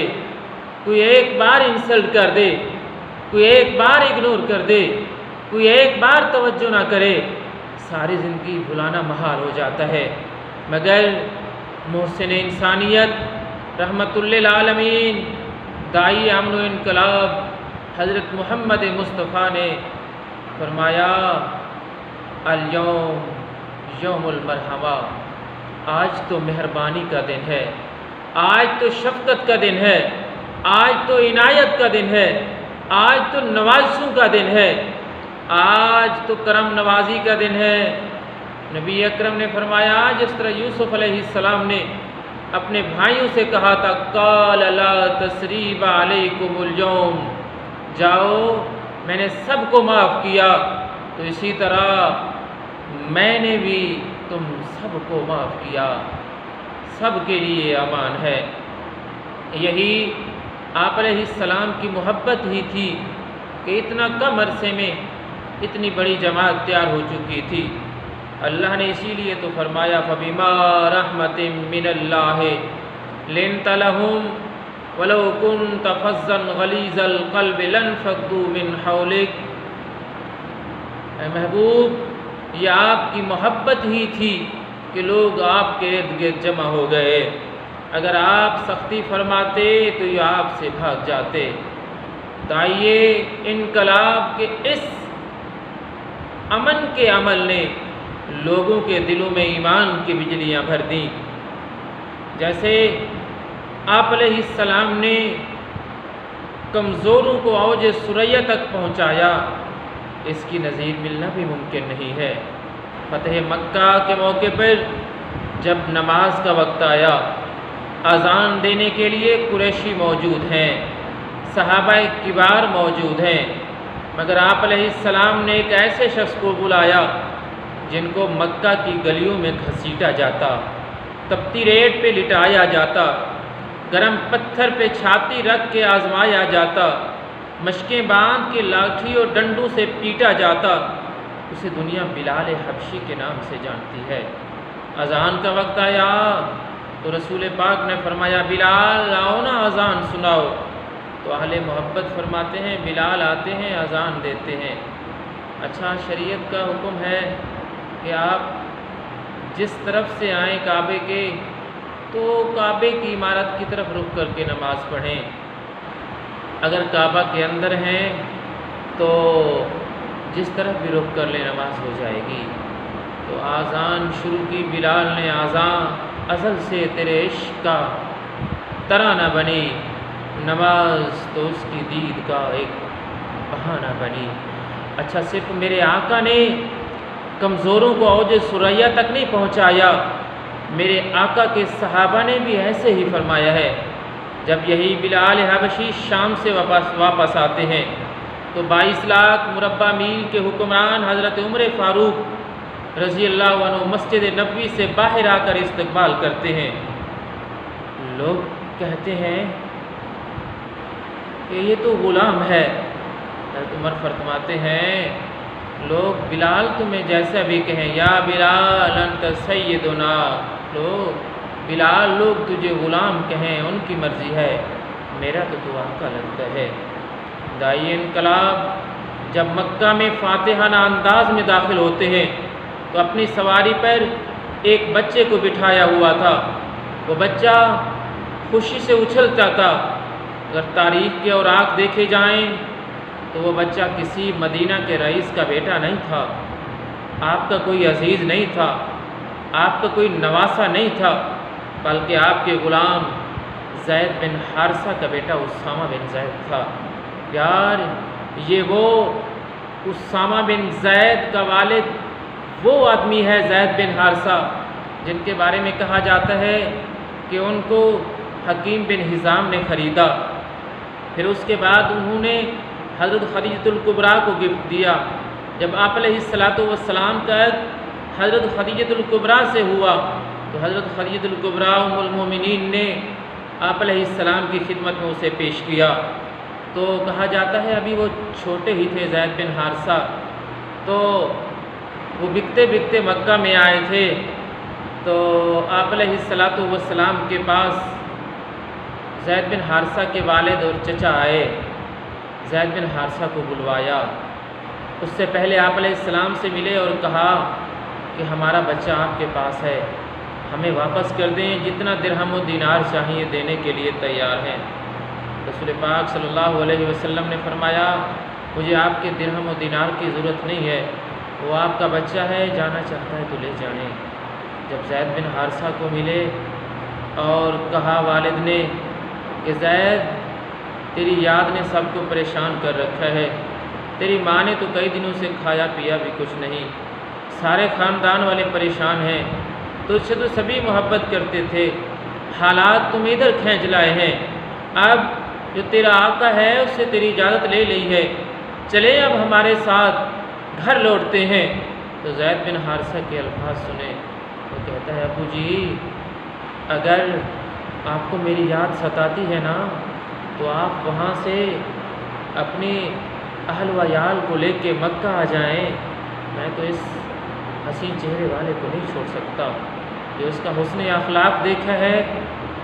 کوئی ایک بار انسلٹ کر دے، کوئی ایک بار اگنور کر دے، کوئی ایک بار توجہ نہ کرے، ساری زندگی بھلانا محال ہو جاتا ہے۔ مگر محسن انسانیت رحمت للعالمین داعی امن و انقلاب حضرت محمد مصطفیٰ نے فرمایا الیوم یوم المرحمہ، آج تو مہربانی کا دن ہے، آج تو شفقت کا دن ہے، آج تو عنایت کا دن ہے، آج تو نوازشوں کا دن ہے، آج تو کرم نوازی کا دن ہے۔ نبی اکرم نے فرمایا جس طرح یوسف علیہ السلام نے اپنے بھائیوں سے کہا تھا قال لا تثریب علیکم اليوم، جاؤ میں نے سب کو معاف کیا، تو اسی طرح میں نے بھی تم سب کو معاف کیا، سب کے لیے امان ہے۔ یہی آپ علیہ السلام کی محبت ہی تھی کہ اتنا کم عرصے میں اتنی بڑی جماعت تیار ہو چکی تھی۔ اللہ نے اسی لیے تو فرمایا فَبِمَا رَحْمَةٍ مِّنَ اللَّهِ لِنْتَ لَهُمْ وَلَوْ كُنْتَ فَظًّا غَلِيظَ الْقَلْبِ لَانفَضُّوا مِنْ حَوْلِكَ، اے محبوب یہ آپ کی محبت ہی تھی کہ لوگ آپ کے ارد گرد جمع ہو گئے، اگر آپ سختی فرماتے تو یہ آپ سے بھاگ جاتے۔ داعیے انقلاب کے اس امن کے عمل نے لوگوں کے دلوں میں ایمان کی بجلیاں بھر دیں۔ جیسے آپ علیہ السلام نے کمزوروں کو اوج ثریا تک پہنچایا، اس کی نظیر ملنا بھی ممکن نہیں ہے۔ فتح مکہ کے موقع پر جب نماز کا وقت آیا، اذان دینے کے لیے قریشی موجود ہیں، صحابہ کبار موجود ہیں، مگر آپ علیہ السلام نے ایک ایسے شخص کو بلایا جن کو مکہ کی گلیوں میں گھسیٹا جاتا، تپتی ریت پہ لٹایا جاتا، گرم پتھر پہ چھاتی رکھ کے آزمایا جاتا، مشقیں باندھ کے لاٹھی اور ڈنڈوں سے پیٹا جاتا۔ اسے دنیا بلال حبشی کے نام سے جانتی ہے۔ اذان کا وقت آیا تو رسول پاک نے فرمایا بلال آؤ نا اذان سناؤ، تو اہل محبت فرماتے ہیں بلال آتے ہیں اذان دیتے ہیں۔ اچھا، شریعت کا حکم ہے کہ آپ جس طرف سے آئیں کعبے کے تو کعبے کی عمارت کی طرف رخ کر کے نماز پڑھیں، اگر کعبہ کے اندر ہیں تو جس طرف بھی رخ کر لیں نماز ہو جائے گی۔ تو آذان شروع کی، بلال نے آذان ازل سے تیرے عشق کا ترانہ بنی، نماز تو اس کی دید کا ایک بہانہ بنی۔ اچھا، صرف میرے آقا نے کمزوروں کو اوج ثریا تک نہیں پہنچایا، میرے آقا کے صحابہ نے بھی ایسے ہی فرمایا ہے۔ جب یہی بلال حبشی شام سے واپس آتے ہیں تو 22 لاکھ مربع میل کے حکمران حضرت عمر فاروق رضی اللہ عنہ مسجد نبوی سے باہر آ کر استقبال کرتے ہیں۔ لوگ کہتے ہیں کہ یہ تو غلام ہے۔ حضرت عمر فرماتے ہیں لوگ بلال تمہیں جیسا بھی کہیں، یا بلال انت سیدنا، لوگ بلال لوگ تجھے غلام کہیں ان کی مرضی ہے، میرا تو آقا لگتا ہے۔ داعی انقلاب جب مکہ میں فاتحانہ انداز میں داخل ہوتے ہیں تو اپنی سواری پر ایک بچے کو بٹھایا ہوا تھا، وہ بچہ خوشی سے اچھلتا تھا۔ اگر تاریخ کے اوراق دیکھے جائیں تو وہ بچہ کسی مدینہ کے رئیس کا بیٹا نہیں تھا، آپ کا کوئی عزیز نہیں تھا، آپ کا کوئی نواسہ نہیں تھا، بلکہ آپ کے غلام زید بن حارثہ کا بیٹا اسامہ بن زید تھا۔ یار، یہ وہ اسامہ بن زید کا والد وہ آدمی ہے زید بن حارثہ جن کے بارے میں کہا جاتا ہے کہ ان کو حکیم بن حزام نے خریدا، پھر اس کے بعد انہوں نے حضرت خدیجہ الکبریٰ کو گفٹ دیا۔ جب آپ علیہ السلام کا حضرت خدیجہ الکبریٰ سے ہوا تو حضرت خدیجہ الکبریٰ ام المومنین نے آپ علیہ السلام کی خدمت میں اسے پیش کیا۔ تو کہا جاتا ہے ابھی وہ چھوٹے ہی تھے زید بن حارثہ، تو وہ بکتے بکتے مکہ میں آئے تھے، تو آپ علیہ السلام کے پاس زید بن حارثہ کے والد اور چچا آئے، زید بن حارثہ کو بلوایا، اس سے پہلے آپ علیہ السلام سے ملے اور کہا کہ ہمارا بچہ آپ کے پاس ہے، ہمیں واپس کر دیں، جتنا درہم و دینار چاہیے دینے کے لیے تیار ہیں۔ رسول پاک صلی اللہ علیہ وسلم نے فرمایا مجھے آپ کے درہم و دینار کی ضرورت نہیں ہے، وہ آپ کا بچہ ہے، جانا چاہتا ہے تو لے جائیں۔ جب زید بن حارثہ کو ملے اور کہا والد نے کہ زید تیری یاد نے سب کو پریشان کر رکھا ہے، تیری ماں نے تو کئی دنوں سے کھایا پیا بھی کچھ نہیں، سارے خاندان والے پریشان ہیں، تجھ سے تو سبھی محبت کرتے تھے، حالات تم ادھر کھینچ لائے ہیں، اب جو تیرا آقا ہے اس سے تیری اجازت لے لی ہے، چلے اب ہمارے ساتھ گھر لوٹتے ہیں۔ تو زید بن حارثہ کے الفاظ سنے، وہ کہتا ہے ابو جی اگر آپ کو میری یاد ستاتی ہے نا تو آپ وہاں سے اپنے اہل و عیال کو لے کے مکہ آ جائیں، میں تو اس حسین چہرے والے کو نہیں چھوڑ سکتا، جو اس کا حسن اخلاق دیکھا ہے،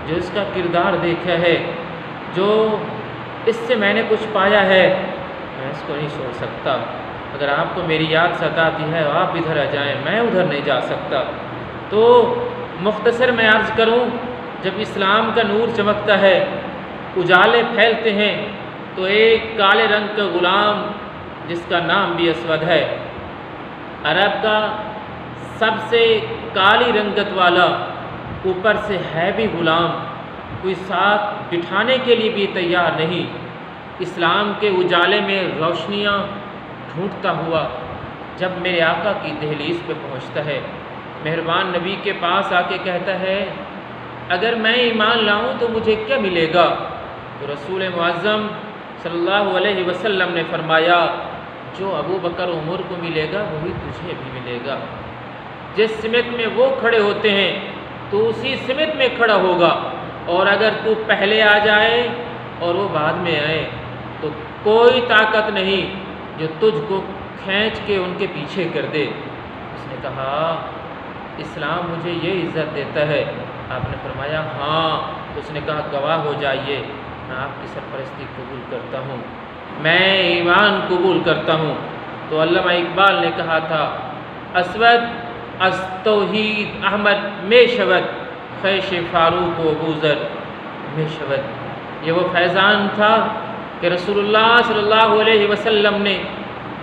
جو اس کا کردار دیکھا ہے، جو اس سے میں نے کچھ پایا ہے، میں اس کو نہیں چھوڑ سکتا، اگر آپ کو میری یاد ستاتی ہے آپ ادھر آ جائیں، میں ادھر نہیں جا سکتا۔ تو مختصر میں عرض کروں، جب اسلام کا نور چمکتا ہے، اجالے پھیلتے ہیں، تو ایک کالے رنگ کا غلام جس کا نام بھی اسود ہے، عرب کا سب سے کالی رنگت والا، اوپر سے ہے بھی غلام، کوئی ساتھ بٹھانے کے لیے بھی تیار نہیں، اسلام کے اجالے میں روشنیاں ڈھونڈتا ہوا جب میرے آقا کی دہلیز پہ پہنچتا ہے، مہربان نبی کے پاس آ کے کہتا ہے اگر میں ایمان لاؤں تو مجھے کیا ملے گا؟ تو رسول معظم صلی اللہ علیہ وسلم نے فرمایا جو ابو بکر عمر کو ملے گا وہی تجھے بھی ملے گا، جس سمت میں وہ کھڑے ہوتے ہیں تو اسی سمت میں کھڑا ہوگا، اور اگر تو پہلے آ جائے اور وہ بعد میں آئے تو کوئی طاقت نہیں جو تجھ کو کھینچ کے ان کے پیچھے کر دے۔ اس نے کہا اسلام مجھے یہ عزت دیتا ہے؟ آپ نے فرمایا ہاں۔ اس نے کہا گواہ ہو جائیے میں آپ کی سرپرستی قبول کرتا ہوں، میں ایمان قبول کرتا ہوں۔ تو علامہ اقبال نے کہا تھا اسود از توحید احمد میں شود، خیش فاروق و ابوذر میں شود۔ یہ وہ فیضان تھا کہ رسول اللہ صلی اللہ علیہ وسلم نے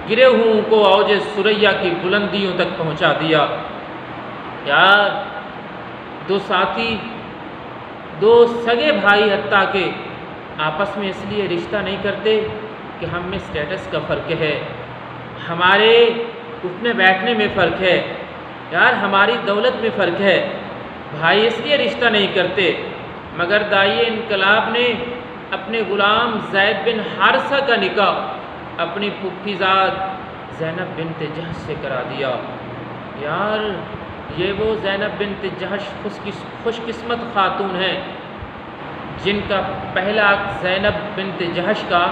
گرے ہوں کو اوج ثریا کی بلندیوں تک پہنچا دیا۔ یار دو ساتھی، دو سگے بھائی حتیٰ کہ آپس میں اس لیے رشتہ نہیں کرتے کہ ہم میں سٹیٹس کا فرق ہے، ہمارے اٹھنے بیٹھنے میں فرق ہے، یار ہماری دولت میں فرق ہے، بھائی اس لیے رشتہ نہیں کرتے۔ مگر داعی انقلاب نے اپنے غلام زید بن حارثہ کا نکاح اپنی پھپھی زاد زینب بنت جہش سے کرا دیا۔ یار یہ وہ زینب بنت جہش خوش قسمت خاتون ہیں جن کا پہلا عقد زینب بنت جہش کا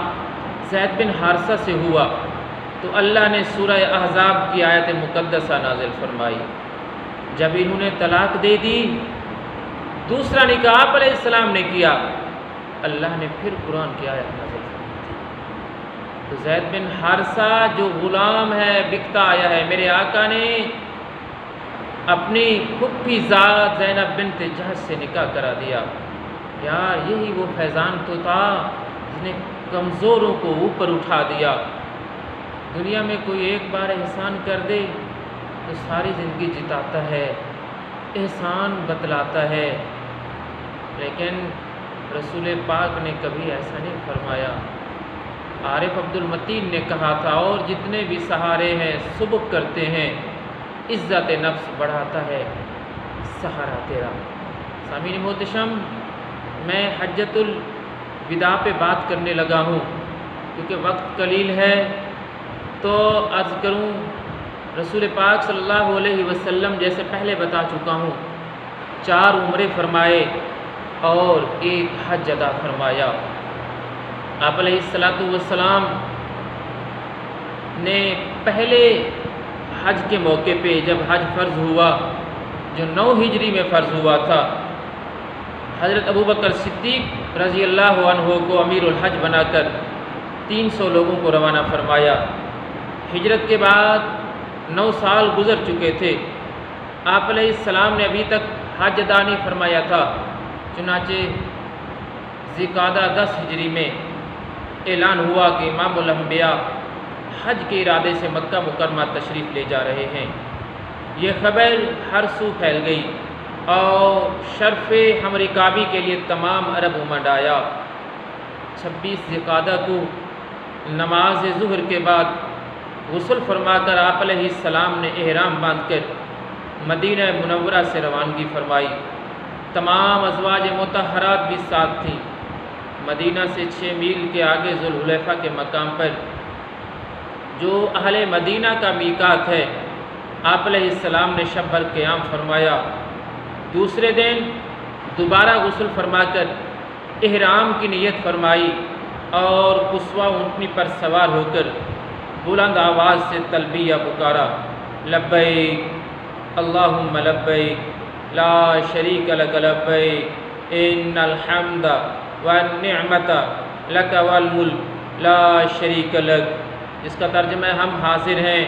زید بن حارثہ سے ہوا، تو اللہ نے سورہ احزاب کی آیت مقدسہ نازل فرمائی۔ جب انہوں نے طلاق دے دی، دوسرا نکاح آپ علیہ السلام نے کیا، اللہ نے پھر قرآن کی آیت نازل فرمائی۔ تو زید بن حارثہ جو غلام ہے، بکتا آیا ہے، میرے آقا نے اپنی پھپھی ذات زینب بنت جہش سے نکاح کرا دیا۔ یار یہی وہ فیضان تو تھا جس نے کمزوروں کو اوپر اٹھا دیا۔ دنیا میں کوئی ایک بار احسان کر دے تو ساری زندگی جتاتا ہے، احسان بتلاتا ہے، لیکن رسول پاک نے کبھی ایسا نہیں فرمایا۔ عارف عبد المتین نے کہا تھا اور جتنے بھی سہارے ہیں سبک کرتے ہیں، عزت نفس بڑھاتا ہے سہارا تیرا۔ سامعین محتشم، میں حجۃ الوداع پہ بات کرنے لگا ہوں کیونکہ وقت قلیل ہے، تو عرض کروں رسول پاک صلی اللہ علیہ وسلم جیسے پہلے بتا چکا ہوں 4 عمرے فرمائے اور 1 حج ادا فرمایا۔ آپ علیہ السلام نے پہلے حج کے موقع پہ جب حج فرض ہوا، جو 9 ہجری میں فرض ہوا تھا، حضرت ابوبکر صدیق رضی اللہ عنہ کو امیر الحج بنا کر 300 لوگوں کو روانہ فرمایا۔ ہجرت کے بعد 9 سال گزر چکے تھے، آپ علیہ السلام نے ابھی تک حج ادا نہیں فرمایا تھا، چنانچہ ذوالقعدہ 10 ہجری میں اعلان ہوا کہ امام الانبیاء حج کے ارادے سے مکہ مکرمہ تشریف لے جا رہے ہیں۔ یہ خبر ہر سو پھیل گئی اور شرف ہم رکابی کے لیے تمام عرب امت آیا۔ 26 ذوالقعدہ کو نماز ظہر کے بعد غسل فرما کر آپ علیہ السلام نے احرام باندھ کر مدینہ منورہ سے روانگی فرمائی۔ تمام ازواج مطہرات بھی ساتھ تھیں۔ مدینہ سے 6 میل کے آگے ذوالحلیفہ کے مقام پر جو اہل مدینہ کا میقات ہے، آپ علیہ السلام نے شب بھر قیام فرمایا۔ دوسرے دن دوبارہ غسل فرما کر احرام کی نیت فرمائی اور قصوہ اونٹنی پر سوار ہو کر بلند آواز سے تلبیہ پکارا، لبیک اللہم لبیک لا شریک لک لبیک ان الحمد والنعمت لک والملک لا شریک لک، جس کا ترجمہ ہے ہم حاضر ہیں،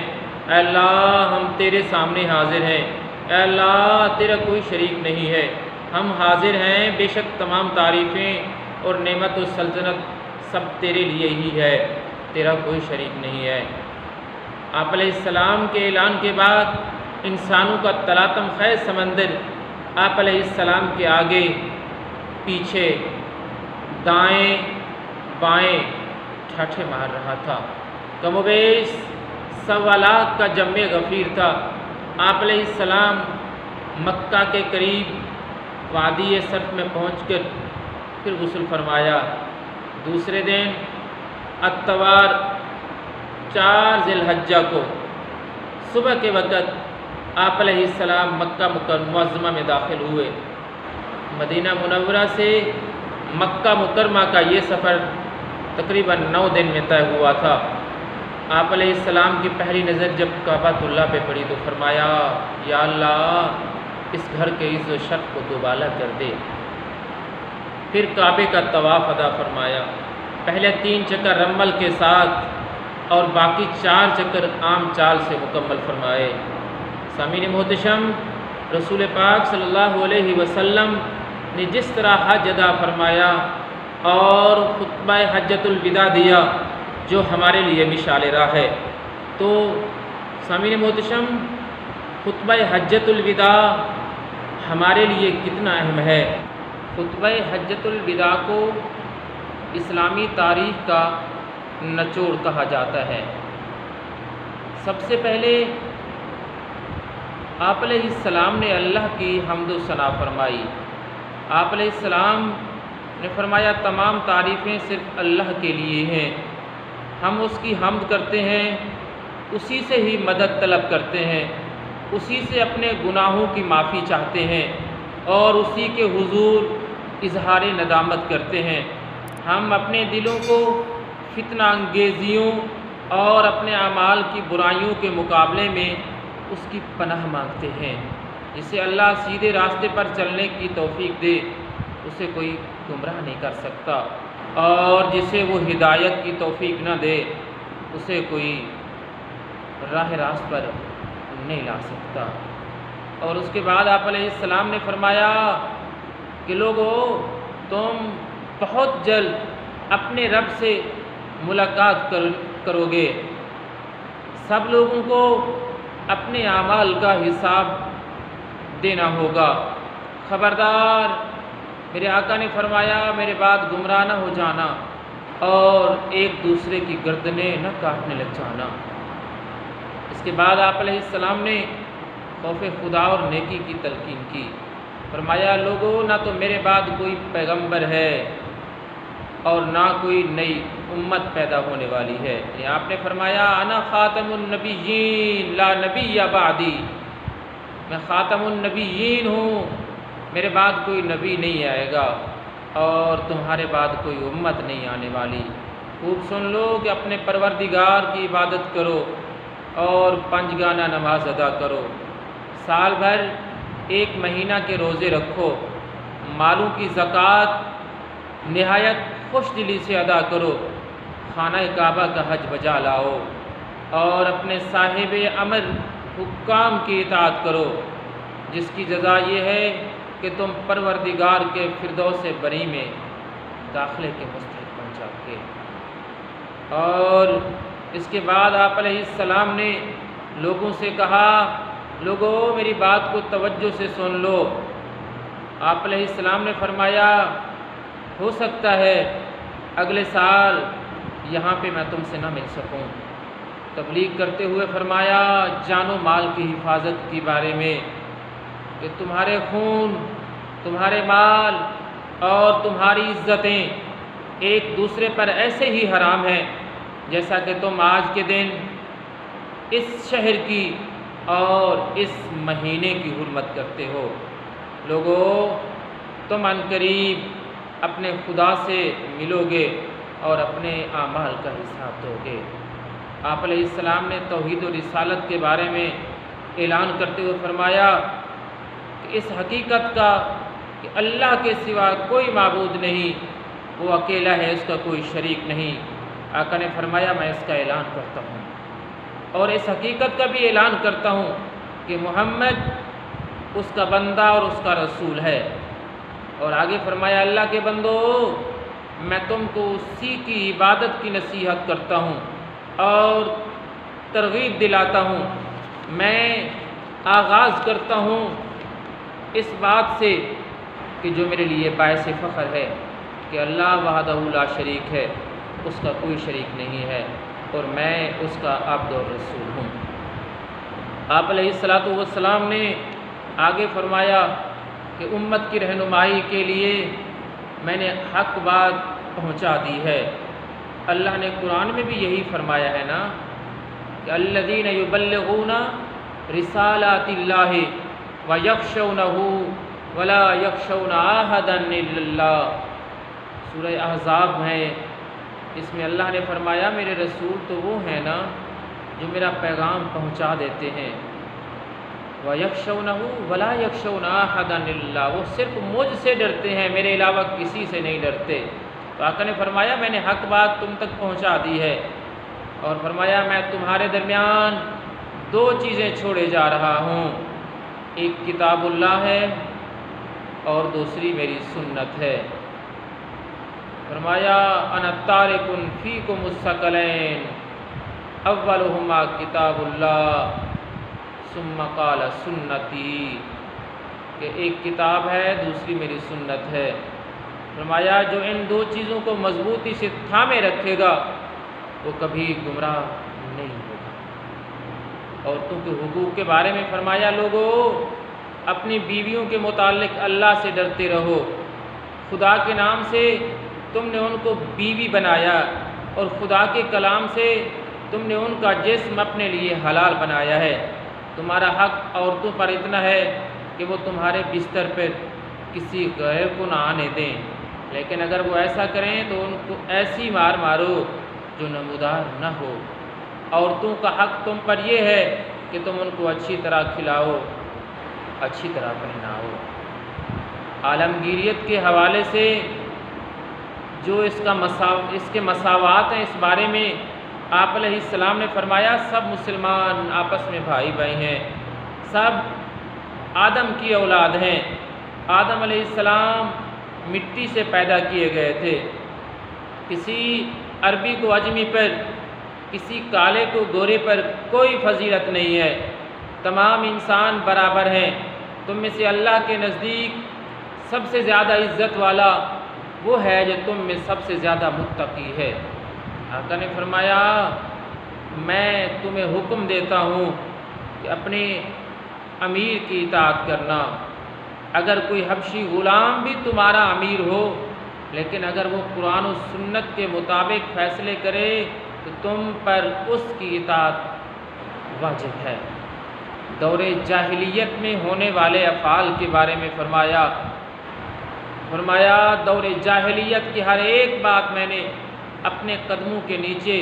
اے اللہ ہم تیرے سامنے حاضر ہیں، اے اللہ تیرا کوئی شریک نہیں ہے، ہم حاضر ہیں، بے شک تمام تعریفیں اور نعمت و سلطنت سب تیرے لیے ہی ہے، تیرا کوئی شریک نہیں ہے۔ آپ علیہ السلام کے اعلان کے بعد انسانوں کا تلاطم خیز سمندر آپ علیہ السلام کے آگے پیچھے دائیں بائیں ٹھاٹھے مار رہا تھا۔ کم و بیش 1.25 لاکھ کا جمع غفیر تھا۔ آپ علیہ السلام مکہ کے قریب وادی صرف میں پہنچ کر پھر غسل فرمایا۔ دوسرے دن اتوار 4 ذی الحجہ کو صبح کے وقت آپ علیہ السلام مکہ معظمہ میں داخل ہوئے۔ مدینہ منورہ سے مکہ مکرمہ کا یہ سفر تقریباً 9 دن میں طے ہوا تھا۔ آپ علیہ السلام کی پہلی نظر جب کعبۃ اللہ پہ پڑی تو فرمایا یا اللہ اس گھر کے عز و شرف کو دوبالا کر دے۔ پھر کعبے کا طواف ادا فرمایا۔ پہلے 3 چکر رمل کے ساتھ اور باقی 4 چکر عام چال سے مکمل فرمائے۔ سامعین محتشم، رسول پاک صلی اللہ علیہ وسلم نے جس طرح حج ادا فرمایا اور خطبہ حجۃ الوداع دیا جو ہمارے لیے مشعل راہ ہے، تو سامعین محتشم خطبہ حجۃ الوداع ہمارے لیے کتنا اہم ہے۔ خطبہ حجۃ الوداع کو اسلامی تاریخ کا نچوڑ کہا جاتا ہے۔ سب سے پہلے آپ علیہ السلام نے اللہ کی حمد و ثنا فرمائی۔ آپ علیہ السلام نے فرمایا تمام تعریفیں صرف اللہ کے لیے ہیں، ہم اس کی حمد کرتے ہیں، اسی سے ہی مدد طلب کرتے ہیں، اسی سے اپنے گناہوں کی معافی چاہتے ہیں اور اسی کے حضور اظہار ندامت کرتے ہیں۔ ہم اپنے دلوں کو فتنہ انگیزیوں اور اپنے اعمال کی برائیوں کے مقابلے میں اس کی پناہ مانگتے ہیں۔ جسے اللہ سیدھے راستے پر چلنے کی توفیق دے اسے کوئی گمراہ نہیں کر سکتا، اور جسے وہ ہدایت کی توفیق نہ دے اسے کوئی راہ راست پر نہیں لا سکتا۔ اور اس کے بعد آپ علیہ السلام نے فرمایا کہ لوگو تم بہت جلد اپنے رب سے ملاقات کرو گے۔ سب لوگوں کو اپنے اعمال کا حساب دینا ہوگا۔ خبردار، میرے آقا نے فرمایا میرے بعد گمراہ نہ ہو جانا اور ایک دوسرے کی گردنیں نہ کاٹنے لگ جانا۔ اس کے بعد آپ علیہ السلام نے خوف خدا اور نیکی کی تلقین کی۔ فرمایا لوگوں نہ تو میرے بعد کوئی پیغمبر ہے اور نہ کوئی نئی امت پیدا ہونے والی ہے۔ یعنی آپ نے فرمایا انا خاتم النبیین لا نبی بعدی، میں خاتم النبیین ہوں، میرے بعد کوئی نبی نہیں آئے گا اور تمہارے بعد کوئی امت نہیں آنے والی۔ خوب سن لو کہ اپنے پروردگار کی عبادت کرو اور 5 گانہ نماز ادا کرو، سال بھر 1 مہینہ کے روزے رکھو، مالوں کی زکوٰۃ نہایت خوش دلی سے ادا کرو، خانہ کعبہ کا حج بجا لاؤ اور اپنے صاحب امر حکام کی اطاعت کرو، جس کی جزا یہ ہے کہ تم پروردگار کے فردوس بری میں داخلے کے مستحق بن جاؤ گے۔ اور اس کے بعد آپ علیہ السلام نے لوگوں سے کہا لوگوں میری بات کو توجہ سے سن لو۔ آپ علیہ السلام نے فرمایا ہو سکتا ہے اگلے سال یہاں پہ میں تم سے نہ مل سکوں۔ تبلیغ کرتے ہوئے فرمایا جان و مال کی حفاظت کے بارے میں کہ تمہارے خون، تمہارے مال اور تمہاری عزتیں ایک دوسرے پر ایسے ہی حرام ہیں جیسا کہ تم آج کے دن اس شہر کی اور اس مہینے کی حرمت کرتے ہو۔ لوگوں تم عنقریب اپنے خدا سے ملو گے اور اپنے اعمال کا حساب دو گے۔ آپ علیہ السلام نے توحید و رسالت کے بارے میں اعلان کرتے ہوئے فرمایا کہ اس حقیقت کا کہ اللہ کے سوا کوئی معبود نہیں، وہ اکیلا ہے، اس کا کوئی شریک نہیں۔ آقا نے فرمایا میں اس کا اعلان کرتا ہوں اور اس حقیقت کا بھی اعلان کرتا ہوں کہ محمد اس کا بندہ اور اس کا رسول ہے۔ اور آگے فرمایا اللہ کے بندو میں تم کو اسی کی عبادت کی نصیحت کرتا ہوں اور ترغیب دلاتا ہوں، میں آغاز کرتا ہوں اس بات سے کہ جو میرے لیے باعث فخر ہے کہ اللہ وحدہ لا شریک ہے، اس کا کوئی شریک نہیں ہے، اور میں اس کا عبد اور رسول ہوں۔ آپ علیہ الصلاۃ والسلام نے آگے فرمایا کہ امت کی رہنمائی کے لیے میں نے حق بات پہنچا دی ہے۔ اللہ نے قرآن میں بھی یہی فرمایا ہے نا کہ الذین یبلغون رسالات اللہ ویخشونہ ولا یخشون احدا الا اللہ، سورہ احزاب ہے، اس میں اللہ نے فرمایا میرے رسول تو وہ ہیں نا جو میرا پیغام پہنچا دیتے ہیں، وَيَخْشَوْنَهُ وَلَا يَخْشَوْنَ أَحَدًا إِلَّا اللَّهُ، وہ صرف مجھ سے ڈرتے ہیں، میرے علاوہ کسی سے نہیں ڈرتے۔ تو آقا نے فرمایا میں نے حق بات تم تک پہنچا دی ہے، اور فرمایا میں تمہارے درمیان دو چیزیں چھوڑے جا رہا ہوں، ایک کتاب اللہ ہے اور دوسری میری سنت ہے۔ فرمایا انا تارک فیکم الثقلین اولہما کتاب اللہ ثم قال سنتی، کہ ایک کتاب ہے دوسری میری سنت ہے۔ فرمایا جو ان دو چیزوں کو مضبوطی سے تھامے رکھے گا وہ کبھی گمراہ نہیں ہوگا۔ عورتوں کے حقوق کے بارے میں فرمایا لوگو اپنی بیویوں کے متعلق اللہ سے ڈرتے رہو، خدا کے نام سے تم نے ان کو بیوی بنایا، اور خدا کے کلام سے تم نے ان کا جسم اپنے لیے حلال بنایا ہے۔ تمہارا حق عورتوں پر اتنا ہے کہ وہ تمہارے بستر پر کسی غیر کو نہ آنے دیں، لیکن اگر وہ ایسا کریں تو ان کو ایسی مار مارو جو نمودار نہ ہو۔ عورتوں کا حق تم پر یہ ہے کہ تم ان کو اچھی طرح کھلاؤ، اچھی طرح پہناؤ۔ عالمگیریت کے حوالے سے جو اس کے مساوات ہیں، اس بارے میں آپ علیہ السلام نے فرمایا سب مسلمان آپس میں بھائی بھائی ہیں، سب آدم کی اولاد ہیں۔ آدم علیہ السلام مٹی سے پیدا کیے گئے تھے، کسی عربی کو عجمی پر، کسی کالے کو گورے پر کوئی فضیلت نہیں ہے، تمام انسان برابر ہیں۔ تم میں سے اللہ کے نزدیک سب سے زیادہ عزت والا وہ ہے جو تم میں سب سے زیادہ متقی ہے۔ آقا نے فرمایا میں تمہیں حکم دیتا ہوں کہ اپنے امیر کی اطاعت کرنا، اگر کوئی حبشی غلام بھی تمہارا امیر ہو، لیکن اگر وہ قرآن و سنت کے مطابق فیصلے کرے تو تم پر اس کی اطاعت واجب ہے۔ دور جاہلیت میں ہونے والے افعال کے بارے میں فرمایا دور جاہلیت کی ہر ایک بات میں نے اپنے قدموں کے نیچے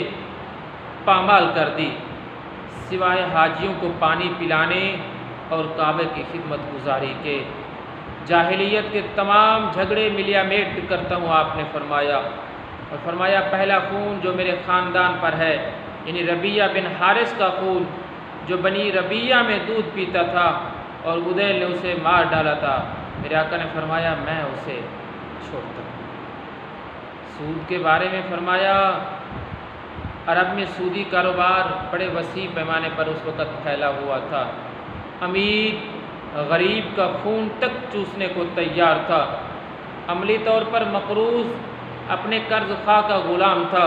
پامال کر دی، سوائے حاجیوں کو پانی پلانے اور کعبے کی خدمت گزاری کے۔ جاہلیت کے تمام جھگڑے ملیا میٹ کرتا ہوں آپ نے فرمایا، اور فرمایا پہلا خون جو میرے خاندان پر ہے، یعنی ربیہ بن حارث کا خون، جو بنی ربیہ میں دودھ پیتا تھا اور بدیل نے اسے مار ڈالا تھا، میرے آقا نے فرمایا میں اسے چھوڑتا ہوں۔ سود کے بارے میں فرمایا عرب میں سودی کاروبار بڑے وسیع پیمانے پر اس وقت پھیلا ہوا تھا، امیر غریب کا خون تک چوسنے کو تیار تھا، عملی طور پر مقروض اپنے قرض خواہ کا غلام تھا۔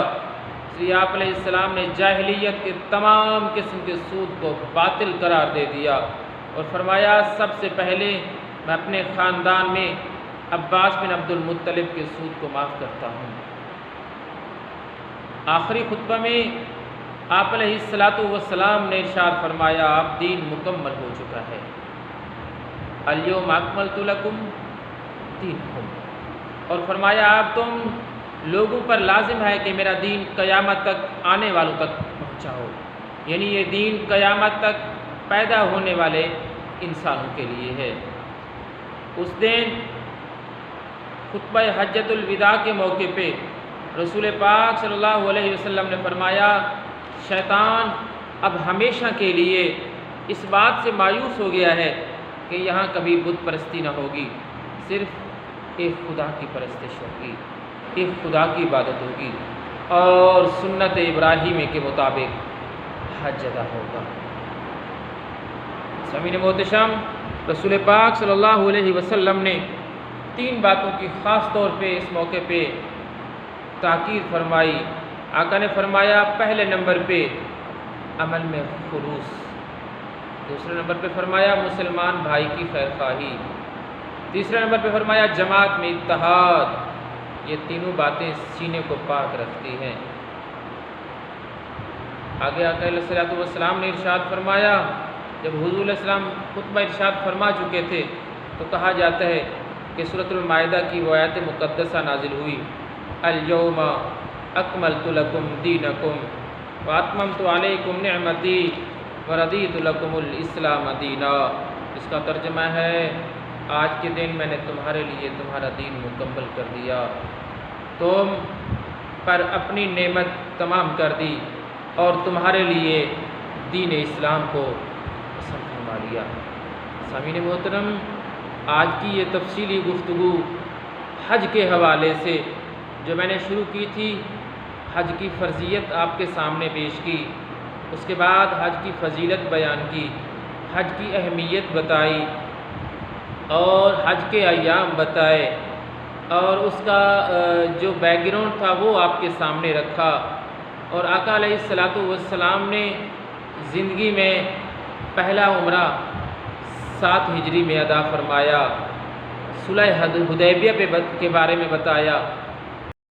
اس لیے آپ علیہ السلام نے جاہلیت کے تمام قسم کے سود کو باطل قرار دے دیا، اور فرمایا سب سے پہلے میں اپنے خاندان میں عباس بن عبد المطلب کے سود کو معاف کرتا ہوں۔ آخری خطبہ میں آپ علیہ السلام نے ارشاد فرمایا اب دین مکمل ہو چکا ہے، الیوم اکملت لکم دینکم، اور فرمایا اب تم لوگوں پر لازم ہے کہ میرا دین قیامت تک آنے والوں تک پہنچاؤ، یعنی یہ دین قیامت تک پیدا ہونے والے انسانوں کے لیے ہے۔ اس دن خطبہ حجۃ الوداع کے موقع پہ رسول پاک صلی اللہ علیہ وسلم نے فرمایا شیطان اب ہمیشہ کے لیے اس بات سے مایوس ہو گیا ہے کہ یہاں کبھی بت پرستی نہ ہوگی، صرف ایک خدا کی پرستش ہوگی، ایک خدا کی عبادت ہوگی، اور سنت ابراہیمی کے مطابق حج ادا ہوگا۔ سامعین محتشم، رسول پاک صلی اللہ علیہ وسلم نے 3 باتوں کی خاص طور پہ اس موقع پہ تاکید فرمائی۔ آقا نے فرمایا پہلے نمبر پہ عمل میں خلوص، دوسرے نمبر پہ فرمایا مسلمان بھائی کی خیر خواہی، تیسرے نمبر پہ فرمایا جماعت میں اتحاد۔ یہ تینوں باتیں سینے کو پاک رکھتی ہیں۔ آگے آقا علیہ الصلوۃ والسلام نے ارشاد فرمایا، جب حضور علیہ السلام خطبہ ارشاد فرما چکے تھے تو کہا جاتا ہے کہ سورۃ المائدہ کی وہ آیت مقدسہ نازل ہوئی، الیوم اکملت لکم دینکم واتممت علیکم نعمتی وردیت لکم الاسلام دینا۔ اس کا ترجمہ ہے، آج کے دن میں نے تمہارے لیے تمہارا دین مکمل کر دیا، تم پر اپنی نعمت تمام کر دی اور تمہارے لیے دین اسلام کو پسند فرما لیا۔ سامعین محترم، آج کی یہ تفصیلی گفتگو حج کے حوالے سے جو میں نے شروع کی تھی، حج کی فرضیت آپ کے سامنے پیش کی، اس کے بعد حج کی فضیلت بیان کی، حج کی اہمیت بتائی اور حج کے ایام بتائے، اور اس کا جو بیک گراؤنڈ تھا وہ آپ کے سامنے رکھا، اور آقا علیہ الصلوۃ والسلام نے زندگی میں پہلا عمرہ 7 ہجری میں ادا فرمایا، صلح حدیبیہ کے بارے میں بتایا،